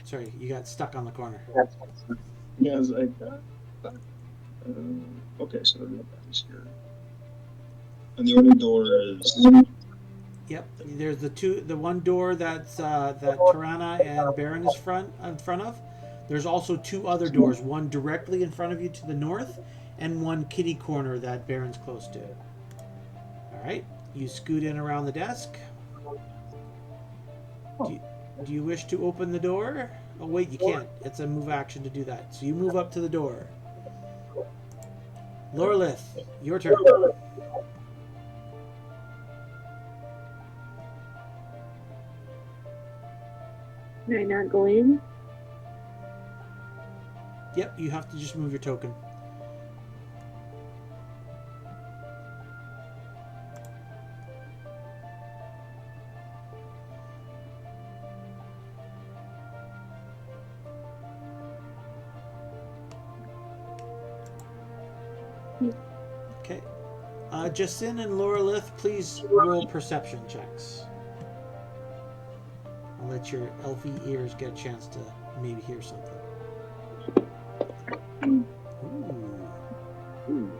Sorry, you got stuck on the corner. Yes, I got that. Okay, so that is here. And the only door is. Yep. There's the one door that's that Tirana and Baron is in front of. There's also two other doors, one directly in front of you to the north, and one kitty corner that Baron's close to. All right. You scoot in around the desk. Do you wish to open the door? Oh wait, you can't. It's a move action to do that. So you move up to the door. Lorelith, your turn. Can I not go in? Yep, you have to just move your token. Okay. Jasin and Lorelith, please roll perception checks. I'll let your elfy ears get a chance to maybe hear something. Ooh.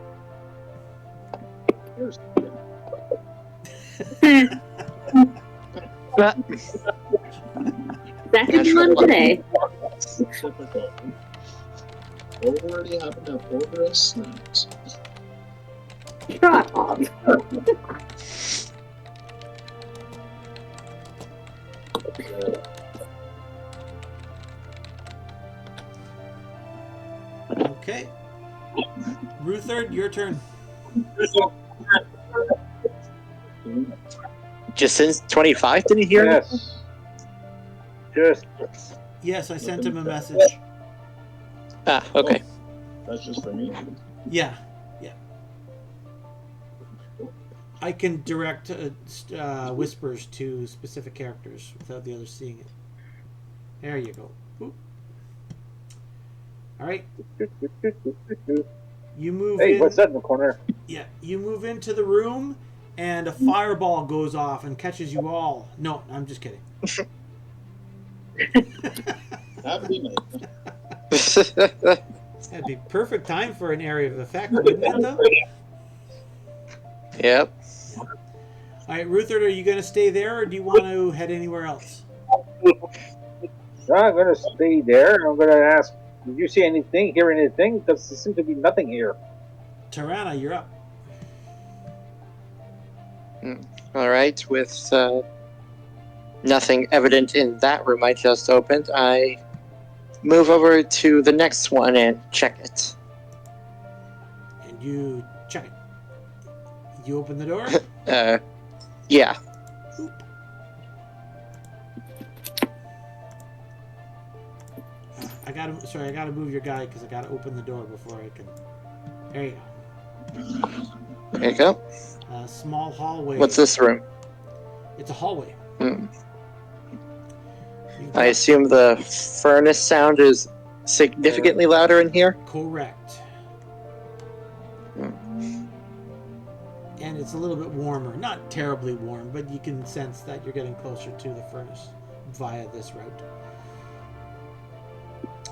Second one today. Typical. Already having to order snacks. Shut up. Okay. Ruthard, your turn. Just since 25, didn't you hear? Yes. Just. Yes, I sent him a message. Ah, okay. That's just for me. Yeah. I can direct whispers to specific characters without the others seeing it. There you go. Oop. All right. You move Hey, in. what's that in the corner? Yeah, you move into the room, and a fireball goes off and catches you all. No, I'm just kidding. That'd be nice. That'd be perfect time for an area of effect, wouldn't it, though? Yep. All right, Ruther, are you going to stay there, or do you want to head anywhere else? No, I'm gonna stay there. I'm gonna ask, did you see anything, hear anything? Because there seems to be nothing here. Tirana, you're up. All right. With nothing evident in that room I just opened, I move over to the next one and check it. And you check it. You open the door? Yeah. I gotta move your guy because I gotta open the door before I can. There you go. There you go. Small hallway. What's this room? It's a hallway. I assume the furnace sound is significantly louder in here? Correct. And it's a little bit warmer. Not terribly warm, but you can sense that you're getting closer to the furnace via this route.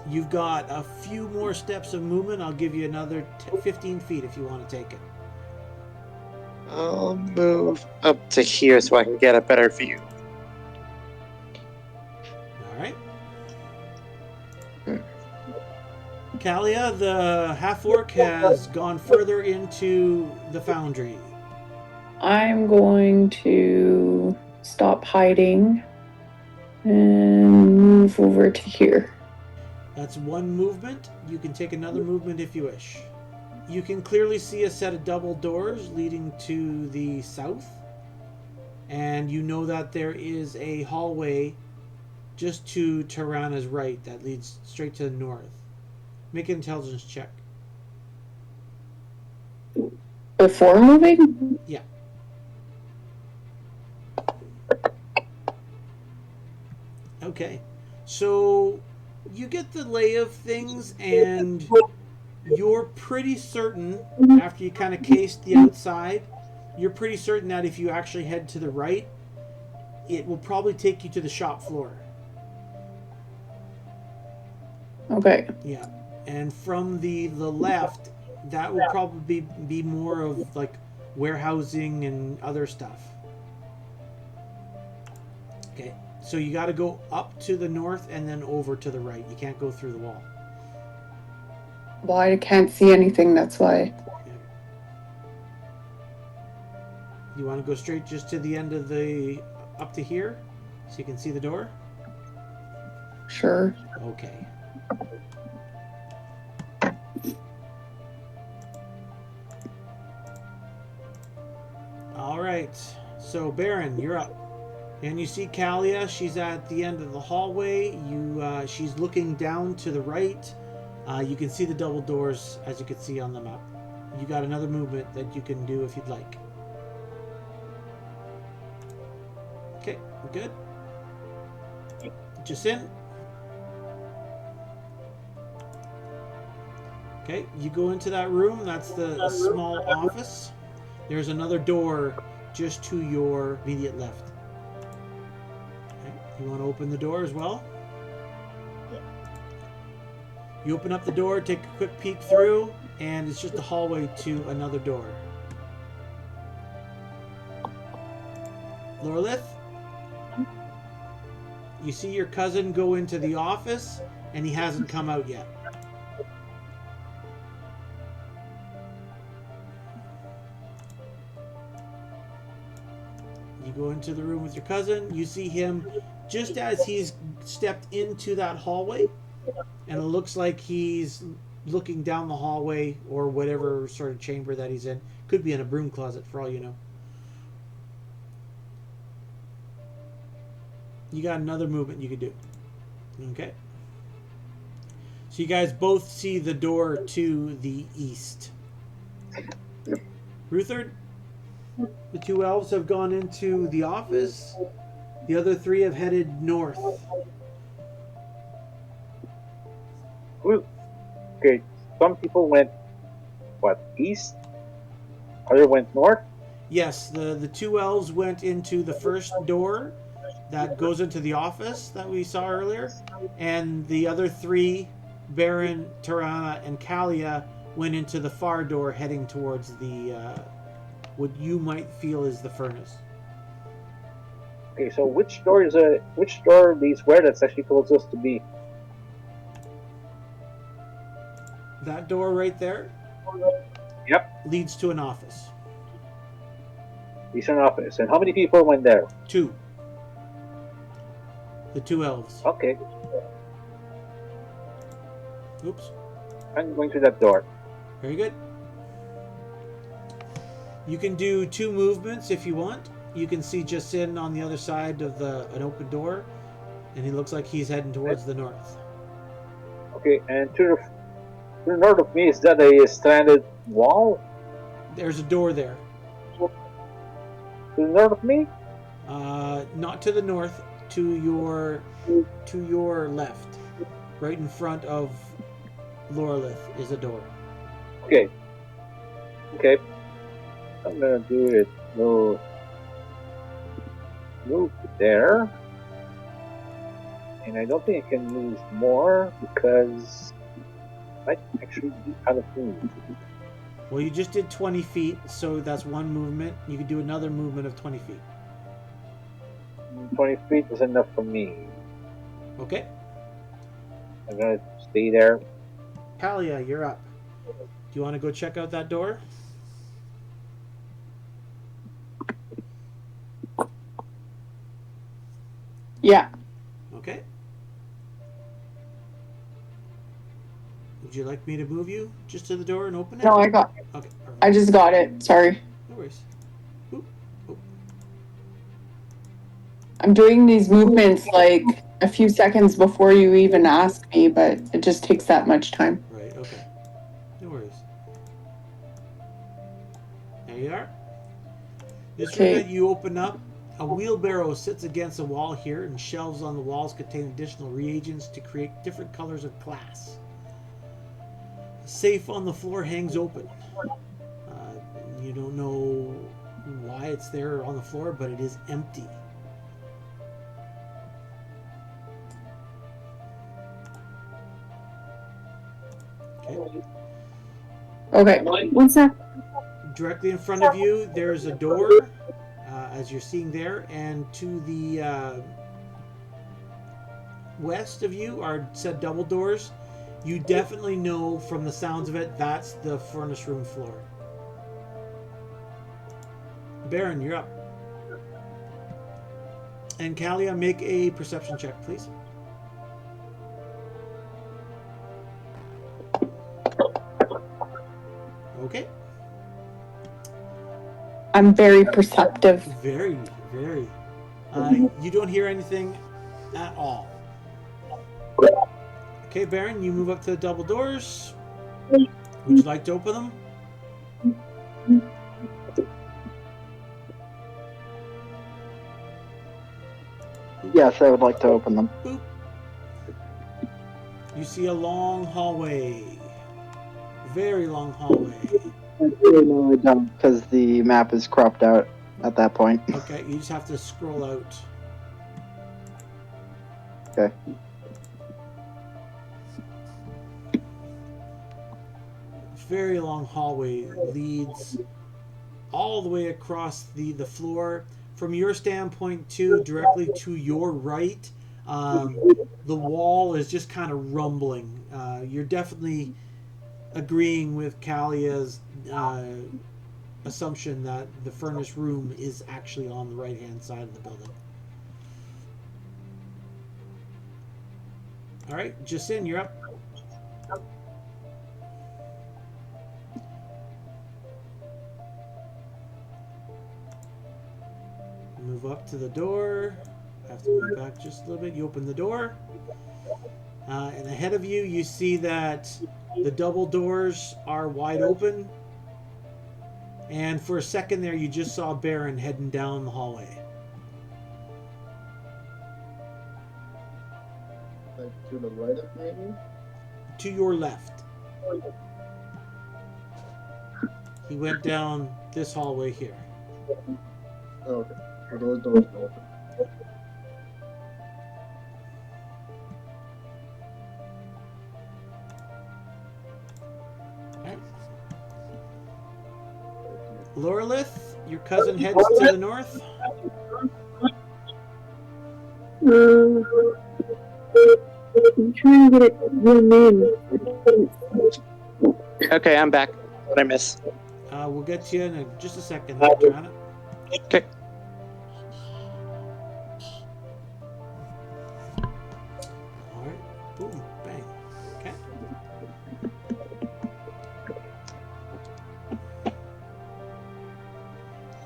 You've got a few more steps of movement. I'll give you another 15 feet if you want to take it. I'll move up to here so I can get a better view. All right. Kalia, the half-orc, has gone further into the foundry. I'm going to stop hiding and move over to here. That's one movement. You can take another movement if you wish. You can clearly see a set of double doors leading to the south. And you know that there is a hallway just to Tirana's right that leads straight to the north. Make an intelligence check. Before moving? Yeah. Okay. So you get the lay of things, and you're pretty certain, after you kind of cased the outside, you're pretty certain that if you actually head to the right, it will probably take you to the shop floor. Okay. Yeah. And from the left, that will probably be more of like warehousing and other stuff. Okay. So you got to go up to the north and then over to the right. You can't go through the wall. Well, I can't see anything, that's why. You want to go straight just to the end of the, up to here, so you can see the door? Sure. Okay. All right. So Baron, you're up. And you see Kalia, she's at the end of the hallway. She's looking down to the right. You can see the double doors, as you can see on the map. You got another movement that you can do if you'd like. Okay, we're good. Jacinth. Okay, you go into that room. That's the small office. There's another door just to your immediate left. Okay, you want to open the door as well? Yeah. You open up the door, take a quick peek through, and it's just a hallway to another door. Lorlith? You see your cousin go into the office, and he hasn't come out yet. You go into the room with your cousin. You see him just as he's stepped into that hallway, and it looks like he's looking down the hallway or whatever sort of chamber that he's in. Could be in a broom closet for all you know. You got another movement you could do. Okay. So you guys both see the door to the east. Ruthard, the two elves have gone into the office. The other three have headed north. Okay, some people went, what, east? Other went north? Yes, the two elves went into the first door that goes into the office that we saw earlier, and the other three, Baron, Tirana, and Kalia, went into the far door heading towards the what you might feel is the furnace. Okay, so which door leads where that's actually supposed us to be? That door right there Yep. leads to an office. Eastern office. And how many people went there? 2. The 2 elves. Okay, Oops. I'm going through that door. Very good. You can do 2 movements if you want. You can see Jasin on the other side of an open door, and he looks like he's heading towards the north. Okay, and to the north of me, is that a stranded wall? There's a door there. To the north of me? Not to the north, to your left. Right in front of Lorelith is a door. Okay. Okay. I'm gonna do it. Move there. And I don't think I can move more because I might actually be out of room. Well, you just did 20 feet, so that's 1 movement. You can do another movement of 20 feet. 20 feet is enough for me. Okay. I'm gonna stay there. Kalia, you're up. Do you want to go check out that door? Yeah. Okay. Would you like me to move you just to the door and open it? No, Okay. I just got it. Sorry. No worries. Oop. Oh. I'm doing these movements like a few seconds before you even ask me, but it just takes that much time. Right. Okay. No worries. There you are. This room Okay. that you open up, a wheelbarrow sits against a wall here, and shelves on the walls contain additional reagents to create different colors of glass. A safe on the floor hangs open. You don't know why it's there on the floor, but it is empty. Okay. Okay. What's that? Directly in front of you, there's a door, as you're seeing there, and to the west of you are said double doors. You definitely know from the sounds of it that's the furnace room floor. Baron, you're up. And Kalia, make a perception check, please. Okay. I'm very perceptive. Very, very. You don't hear anything at all. Okay, Baron, you move up to the double doors. Would you like to open them? Yes, I would like to open them. Boop. You see a long hallway. Very long hallway. No, I don't, because the map is cropped out at that point. Okay, you just have to scroll out. Okay. Very long hallway leads all the way across the floor. From your standpoint, too, directly to your right, the wall is just kind of rumbling. You're definitely agreeing with Kalia's assumption that the furnace room is actually on the right-hand side of the building. All right, Jasin, you're up. Move up to the door. I have to move back just a little bit. You open the door. And ahead of you, you see that the double doors are wide open. And for a second there, you just saw Baron heading down the hallway. Like to the right of me? To your left. He went down this hallway here. Oh, okay. So those doors are open. Alright. Lorelith, your cousin heads to the north. I'm trying to get it zoomed in. Okay, I'm back. What I miss? We'll get to you in just a second, Joanna. Okay. Alright. Boom. Bang. Okay.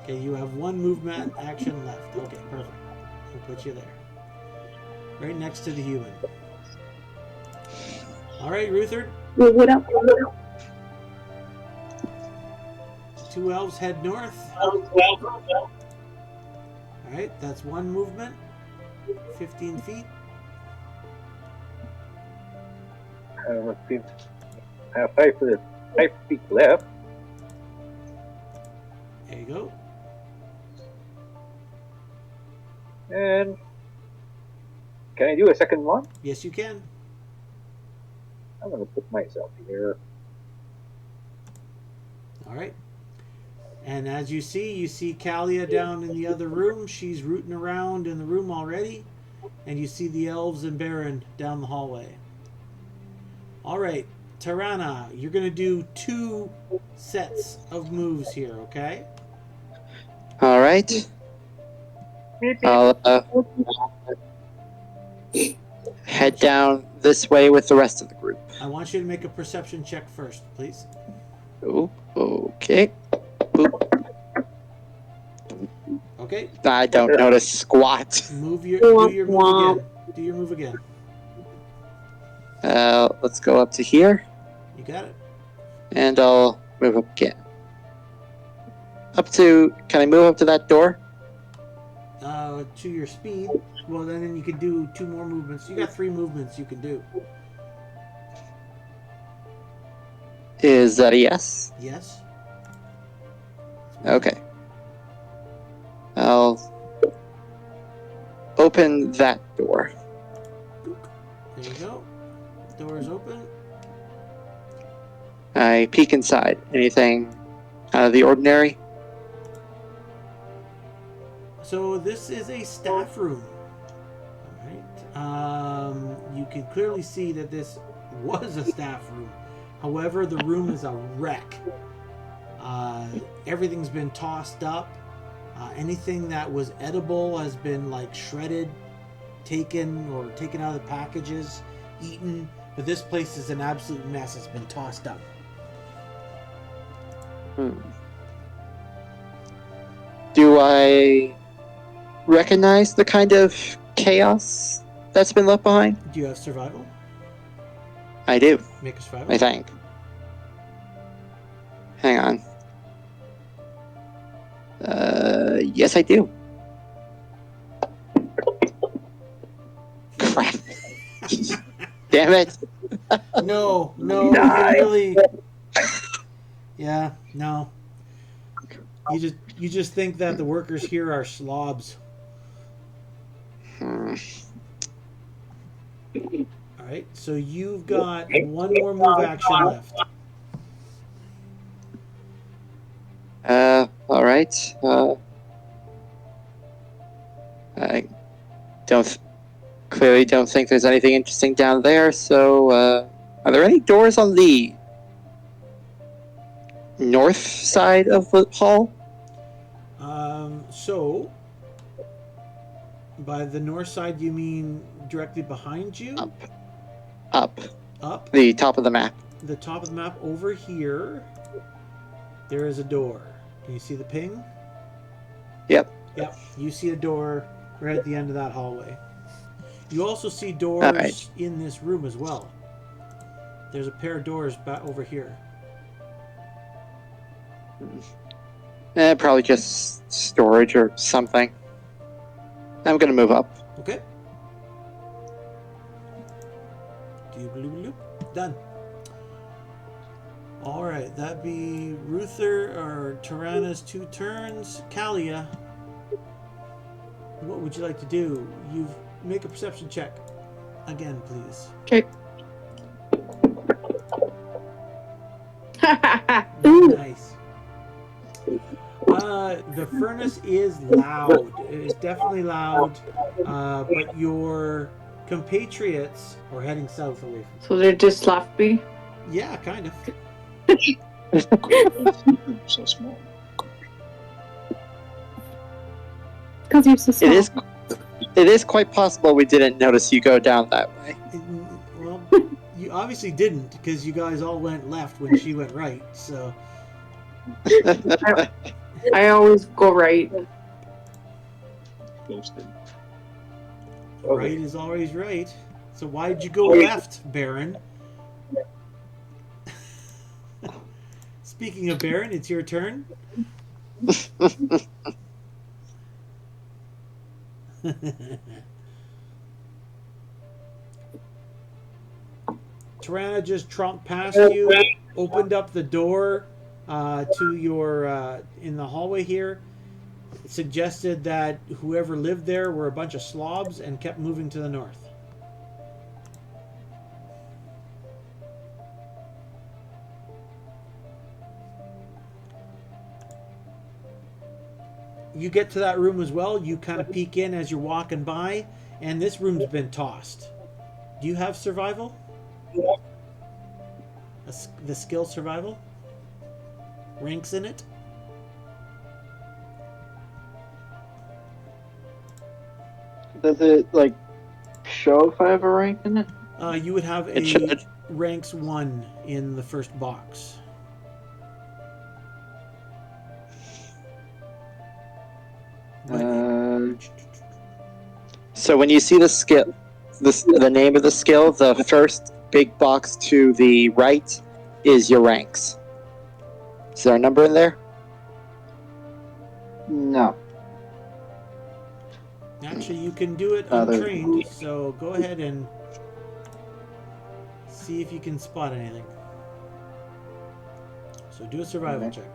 Okay, you have one movement action left. Okay, perfect. We'll put you there. Right next to the human. Alright, Ruthard. Well, what up? Two elves head north. Alright, that's one movement. 15 feet. I have 5 feet left. There you go. And can I do a second one? Yes, you can. I'm going to put myself here. Alright. And as you see Kalia down in the other room. She's rooting around in the room already. And you see the elves and Baron down the hallway. Alright, Tirana, you're going to do 2 sets of moves here, okay? All right. I'll head down this way with the rest of the group. I want you to make a perception check first, please. Ooh, okay. Boop. Okay, I don't notice squat. do your move again. Do your move again. Let's go up to here, You got it. and I'll move up again. Can I move up to that door? To your speed. Well, then you can do 2 more movements. You got 3 movements you can do. Is that a yes? Yes. Okay. I'll open that door. There you go. Door is open. I peek inside. Anything out of the ordinary? So this is a staff room. All right. You can clearly see that this was a staff room. However, the room is a wreck. Everything's been tossed up. Anything that was edible has been like shredded, taken out of the packages, eaten. But this place is an absolute mess. It's been tossed up. Do I recognize the kind of chaos that's been left behind? Do you have survival? I do, Make a survival. I think. Hang on. Yes, I do. Crap. Damn it. No, really. Yeah, no. You just think that the workers here are slobs. All right, so you've got 1 more move action left. All right. I clearly don't think there's anything interesting down there, so, are there any doors on the north side of the hall? So, by the north side, you mean directly behind you? Up. Up? The top of the map. The top of the map over here, there is a door. Can you see the ping? Yep. Yep. You see a door right at the end of that hallway. You also see doors in this room as well. There's a pair of doors back over here. Probably just storage or something. I'm gonna move up. Okay. Done. All right, that'd be Ruther or Tirana's 2 turns. Kalia, what would you like to do? You make a perception check again, please. Okay. Nice. The furnace is loud. It is definitely loud. But your compatriots are heading south away from. So they just left me? Yeah, kind of. So small. Because you're so small. It is quite possible we didn't notice you go down that way. Well, you obviously didn't, because you guys all went left when she went right. So I always go right. Ghosted. right is always right. So why'd you go left, Baron? Speaking of Baron, it's your turn. Tirana just tromped past you, opened up the door to your in the hallway here. Suggested that whoever lived there were a bunch of slobs and kept moving to the north. You get to that room as well. You kind of peek in as you're walking by, and this room's been tossed. Do you have survival? The skill survival? Ranks in it? Does it, like, show if I have a rank in it? You would have It a should. ranks 1 in the first box. So when you see the skill, the name of the skill, the first big box to the right is your ranks. Is there a number in there? No. Actually, you can do it untrained, so go ahead and see if you can spot anything. So do a survival check.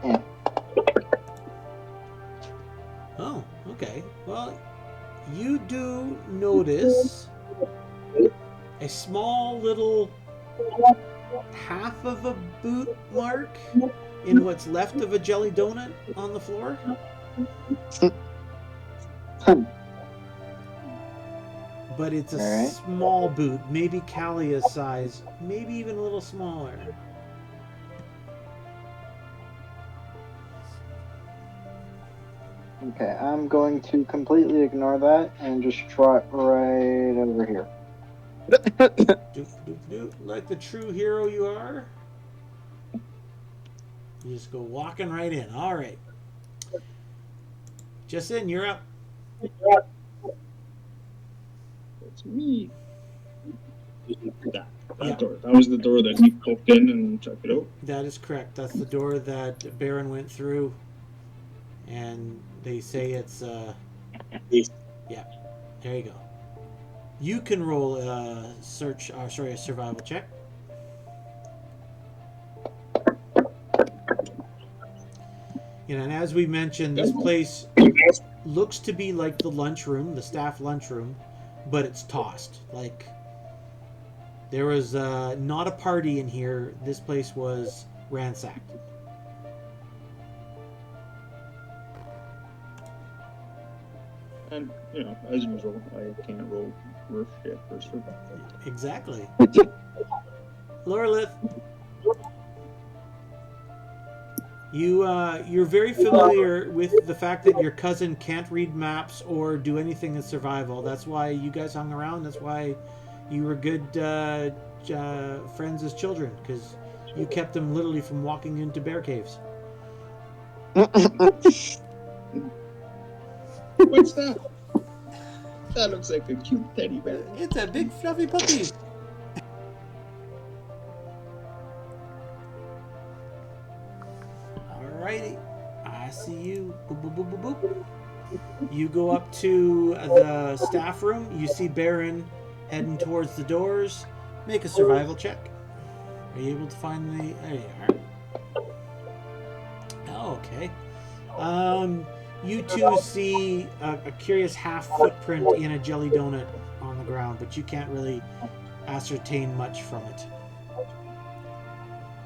Yeah. Oh, okay. Well, you do notice a small little half of a boot mark in what's left of a jelly donut on the floor. But it's a small boot, maybe Kalia's size, maybe even a little smaller. Okay, I'm going to completely ignore that and just trot right over here. Doop, doop, doop. Like the true hero you are, you just go walking right in. All right. Justin, you're up. It's me. That door. That was the door that he poked in and checked it out. That is correct. That's the door that Baron went through, and they say it's yeah. There you go. You can roll a a survival check. You know, and as we mentioned, this place looks to be like the lunchroom, the staff lunchroom, but it's tossed. Like, there was not a party in here. This place was ransacked. And, you know, as usual, I can't roll roof shit for survival. Exactly. Lorelith, you're very familiar with the fact that your cousin can't read maps or do anything in survival. That's why you guys hung around. That's why you were good friends as children, because you kept them literally from walking into bear caves. What's that? That looks like a cute teddy bear. It's a big fluffy puppy. Alrighty, I see you. Boop, boop, boop, boop, boop. You go up to the staff room. You see Baron heading towards the doors. Make a survival check. Are you able to find the... There you are. Oh, okay. You two see a curious half footprint in a jelly donut on the ground, but you can't really ascertain much from it.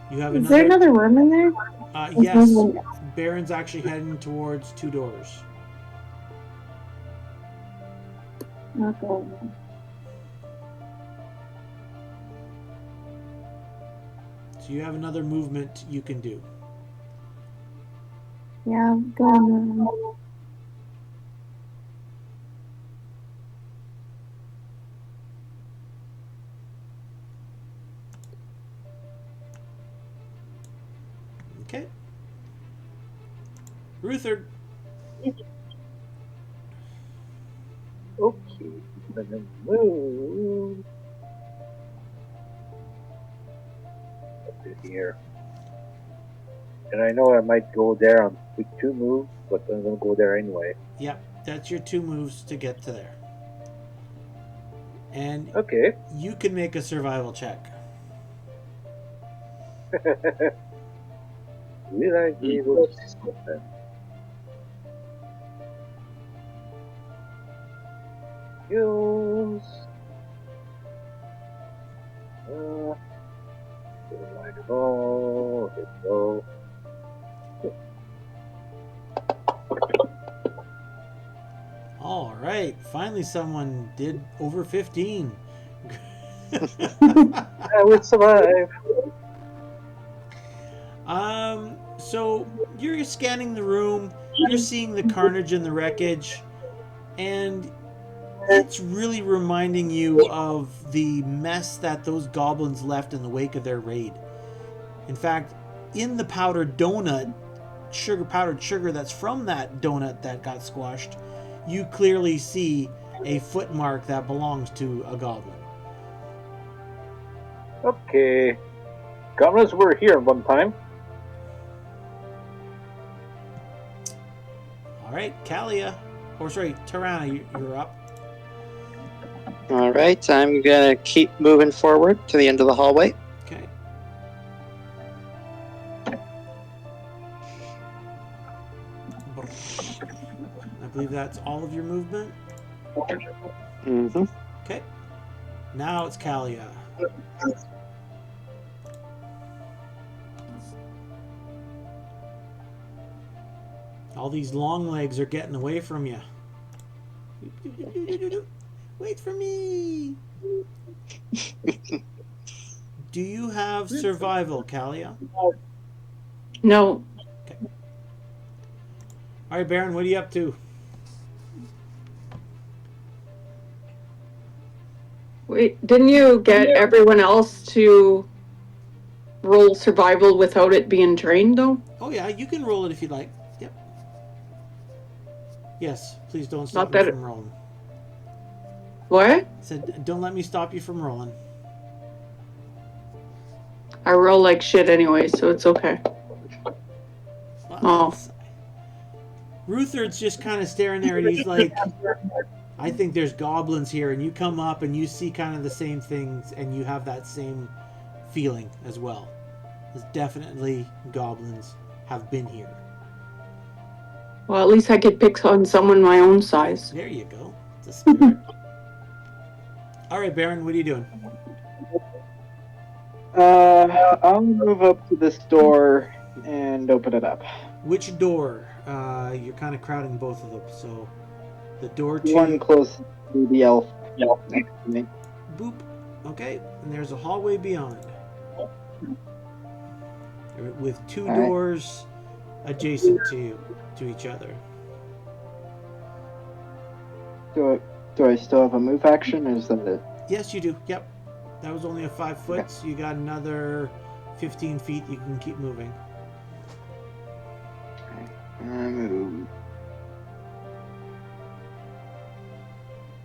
You have Is there another room in there? Yes. Baron's actually heading towards 2 doors. Not going in. So you have another movement you can do. Yeah, I'm going. Okay. Ruthard. Okay, let me move up here. And I know I might go there on with 2 moves, but I'm gonna go there anyway. Yep, that's your 2 moves to get to there. And Okay. you can make a survival check. Will I be able to stop them? Use. Where to go? Let's go. All right, finally someone did over 15. I would survive. So you're scanning the room, you're seeing the carnage and the wreckage, and it's really reminding you of the mess that those goblins left in the wake of their raid. In fact, in the powdered donut, powdered sugar that's from that donut that got squashed, you clearly see a footmark that belongs to a goblin. Okay. Goblins were here one time. All right, Kalia, or sorry, Tirana, you're up. All right, I'm gonna keep moving forward to the end of the hallway. Okay. I believe that's all of your movement. Mm-hmm. Okay. Now it's Kalia. All these long legs are getting away from you. Wait for me. Do you have survival, Kalia? No. Okay. All right, Baron, what are you up to? Wait, didn't you get everyone else to roll survival without it being trained, though? Oh, yeah, you can roll it if you'd like. Yep. Yes, please don't stop Not me that from rolling. What? I said, don't let me stop you from rolling. I roll like shit anyway, so it's okay. Well, Oh. Ruthard's just kind of staring there, and he's like, I think there's goblins here, and you come up and you see kind of the same things, and you have that same feeling as well. There's definitely goblins have been here. Well, at least I could pick on someone my own size. There you go. It's a spirit. All right, Baron, what are you doing? I'll move up to this door and open it up. Which door? You're kind of crowding both of them, so the door to... One close to the elf. Next to me. Boop. Okay, and there's a hallway beyond. With 2 doors adjacent to each other. Do I still have a move action? Or is that it? Yes, you do. Yep. That was only a 5 foot, okay. So you got another 15 feet you can keep moving. Okay. I move.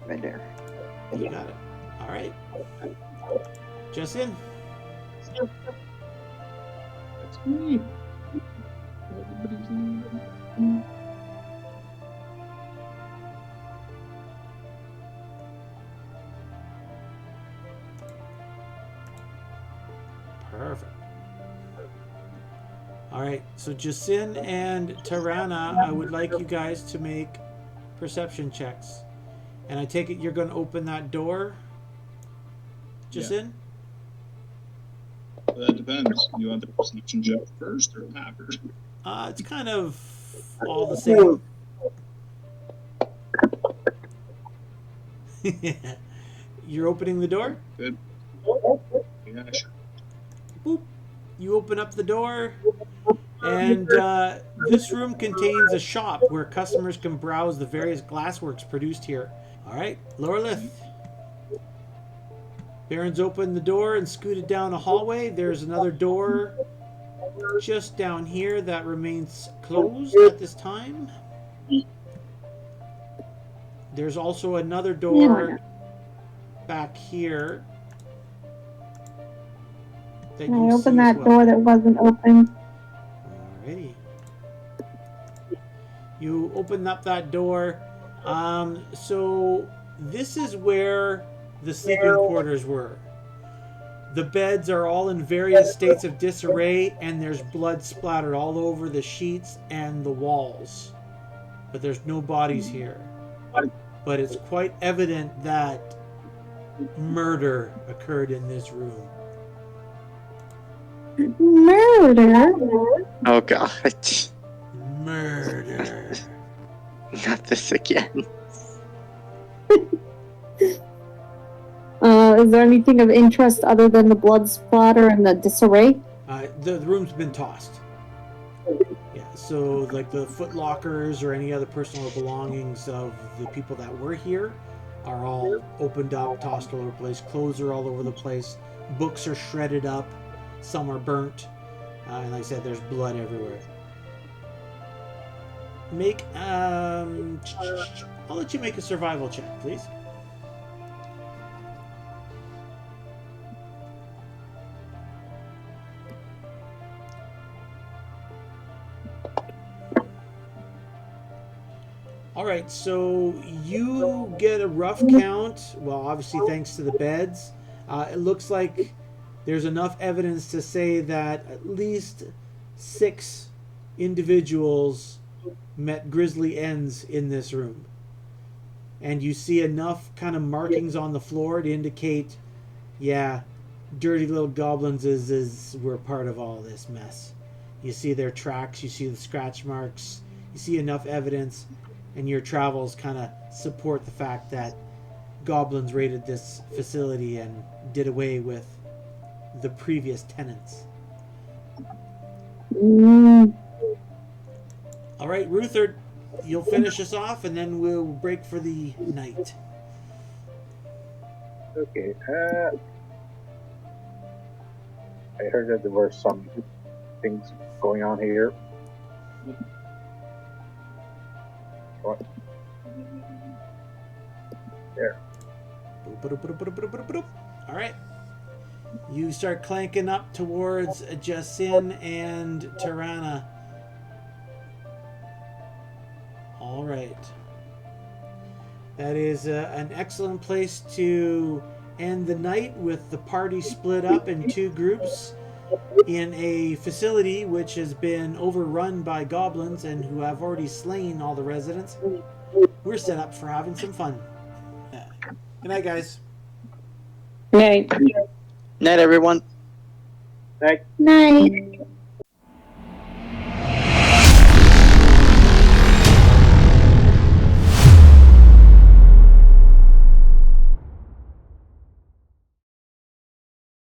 Right there. You got it. All right. Justin? That's me. Everybody's in. right, so Jasin and Tarana, I would like you guys to make perception checks. And I take it you're going to open that door, Jasin? That depends. You want the perception check first or after? It's kind of all the same. You're opening the door? Good. Yeah, sure. Boop. You open up the door, and this room contains a shop where customers can browse the various glassworks produced here. All right, Lorelith. Baron's opened the door and scooted down a hallway. There's another door just down here that remains closed at this time. There's also another door back here. I opened that door that wasn't open. Alrighty. You open up that door. So this is where the sleeping quarters were. The beds are all in various states of disarray, and there's blood splattered all over the sheets and the walls. But there's no bodies here. But it's quite evident that murder occurred in this room. Murder? Oh god. Murder. Not this again. Is there anything of interest other than the blood splatter and the disarray? The room's been tossed. Yeah, so like the foot lockers or any other personal belongings of the people that were here are all opened up, tossed all over the place. Clothes are all over the place. Books are shredded up. Some are burnt. And like I said, there's blood everywhere. Make, I'll let you make a survival check, please. All right, so you get a rough count. Well, obviously thanks to the beds. It looks like there's enough evidence to say that at least 6 individuals met grisly ends in this room. And you see enough kind of markings on the floor to indicate, yeah, dirty little goblins were part of all this mess. You see their tracks, you see the scratch marks, you see enough evidence, and your travels kind of support the fact that goblins raided this facility and did away with the previous tenants. All right, Ruther, you'll finish us off, and then we'll break for the night. Okay. I heard that there were some things going on here. What? There. All right. You start clanking up towards Jasin and Tarana. All right. That is an excellent place to end the night, with the party split up in 2 groups in a facility which has been overrun by goblins and who have already slain all the residents. We're set up for having some fun. Good night, guys. Night. Night, everyone. Night. Night.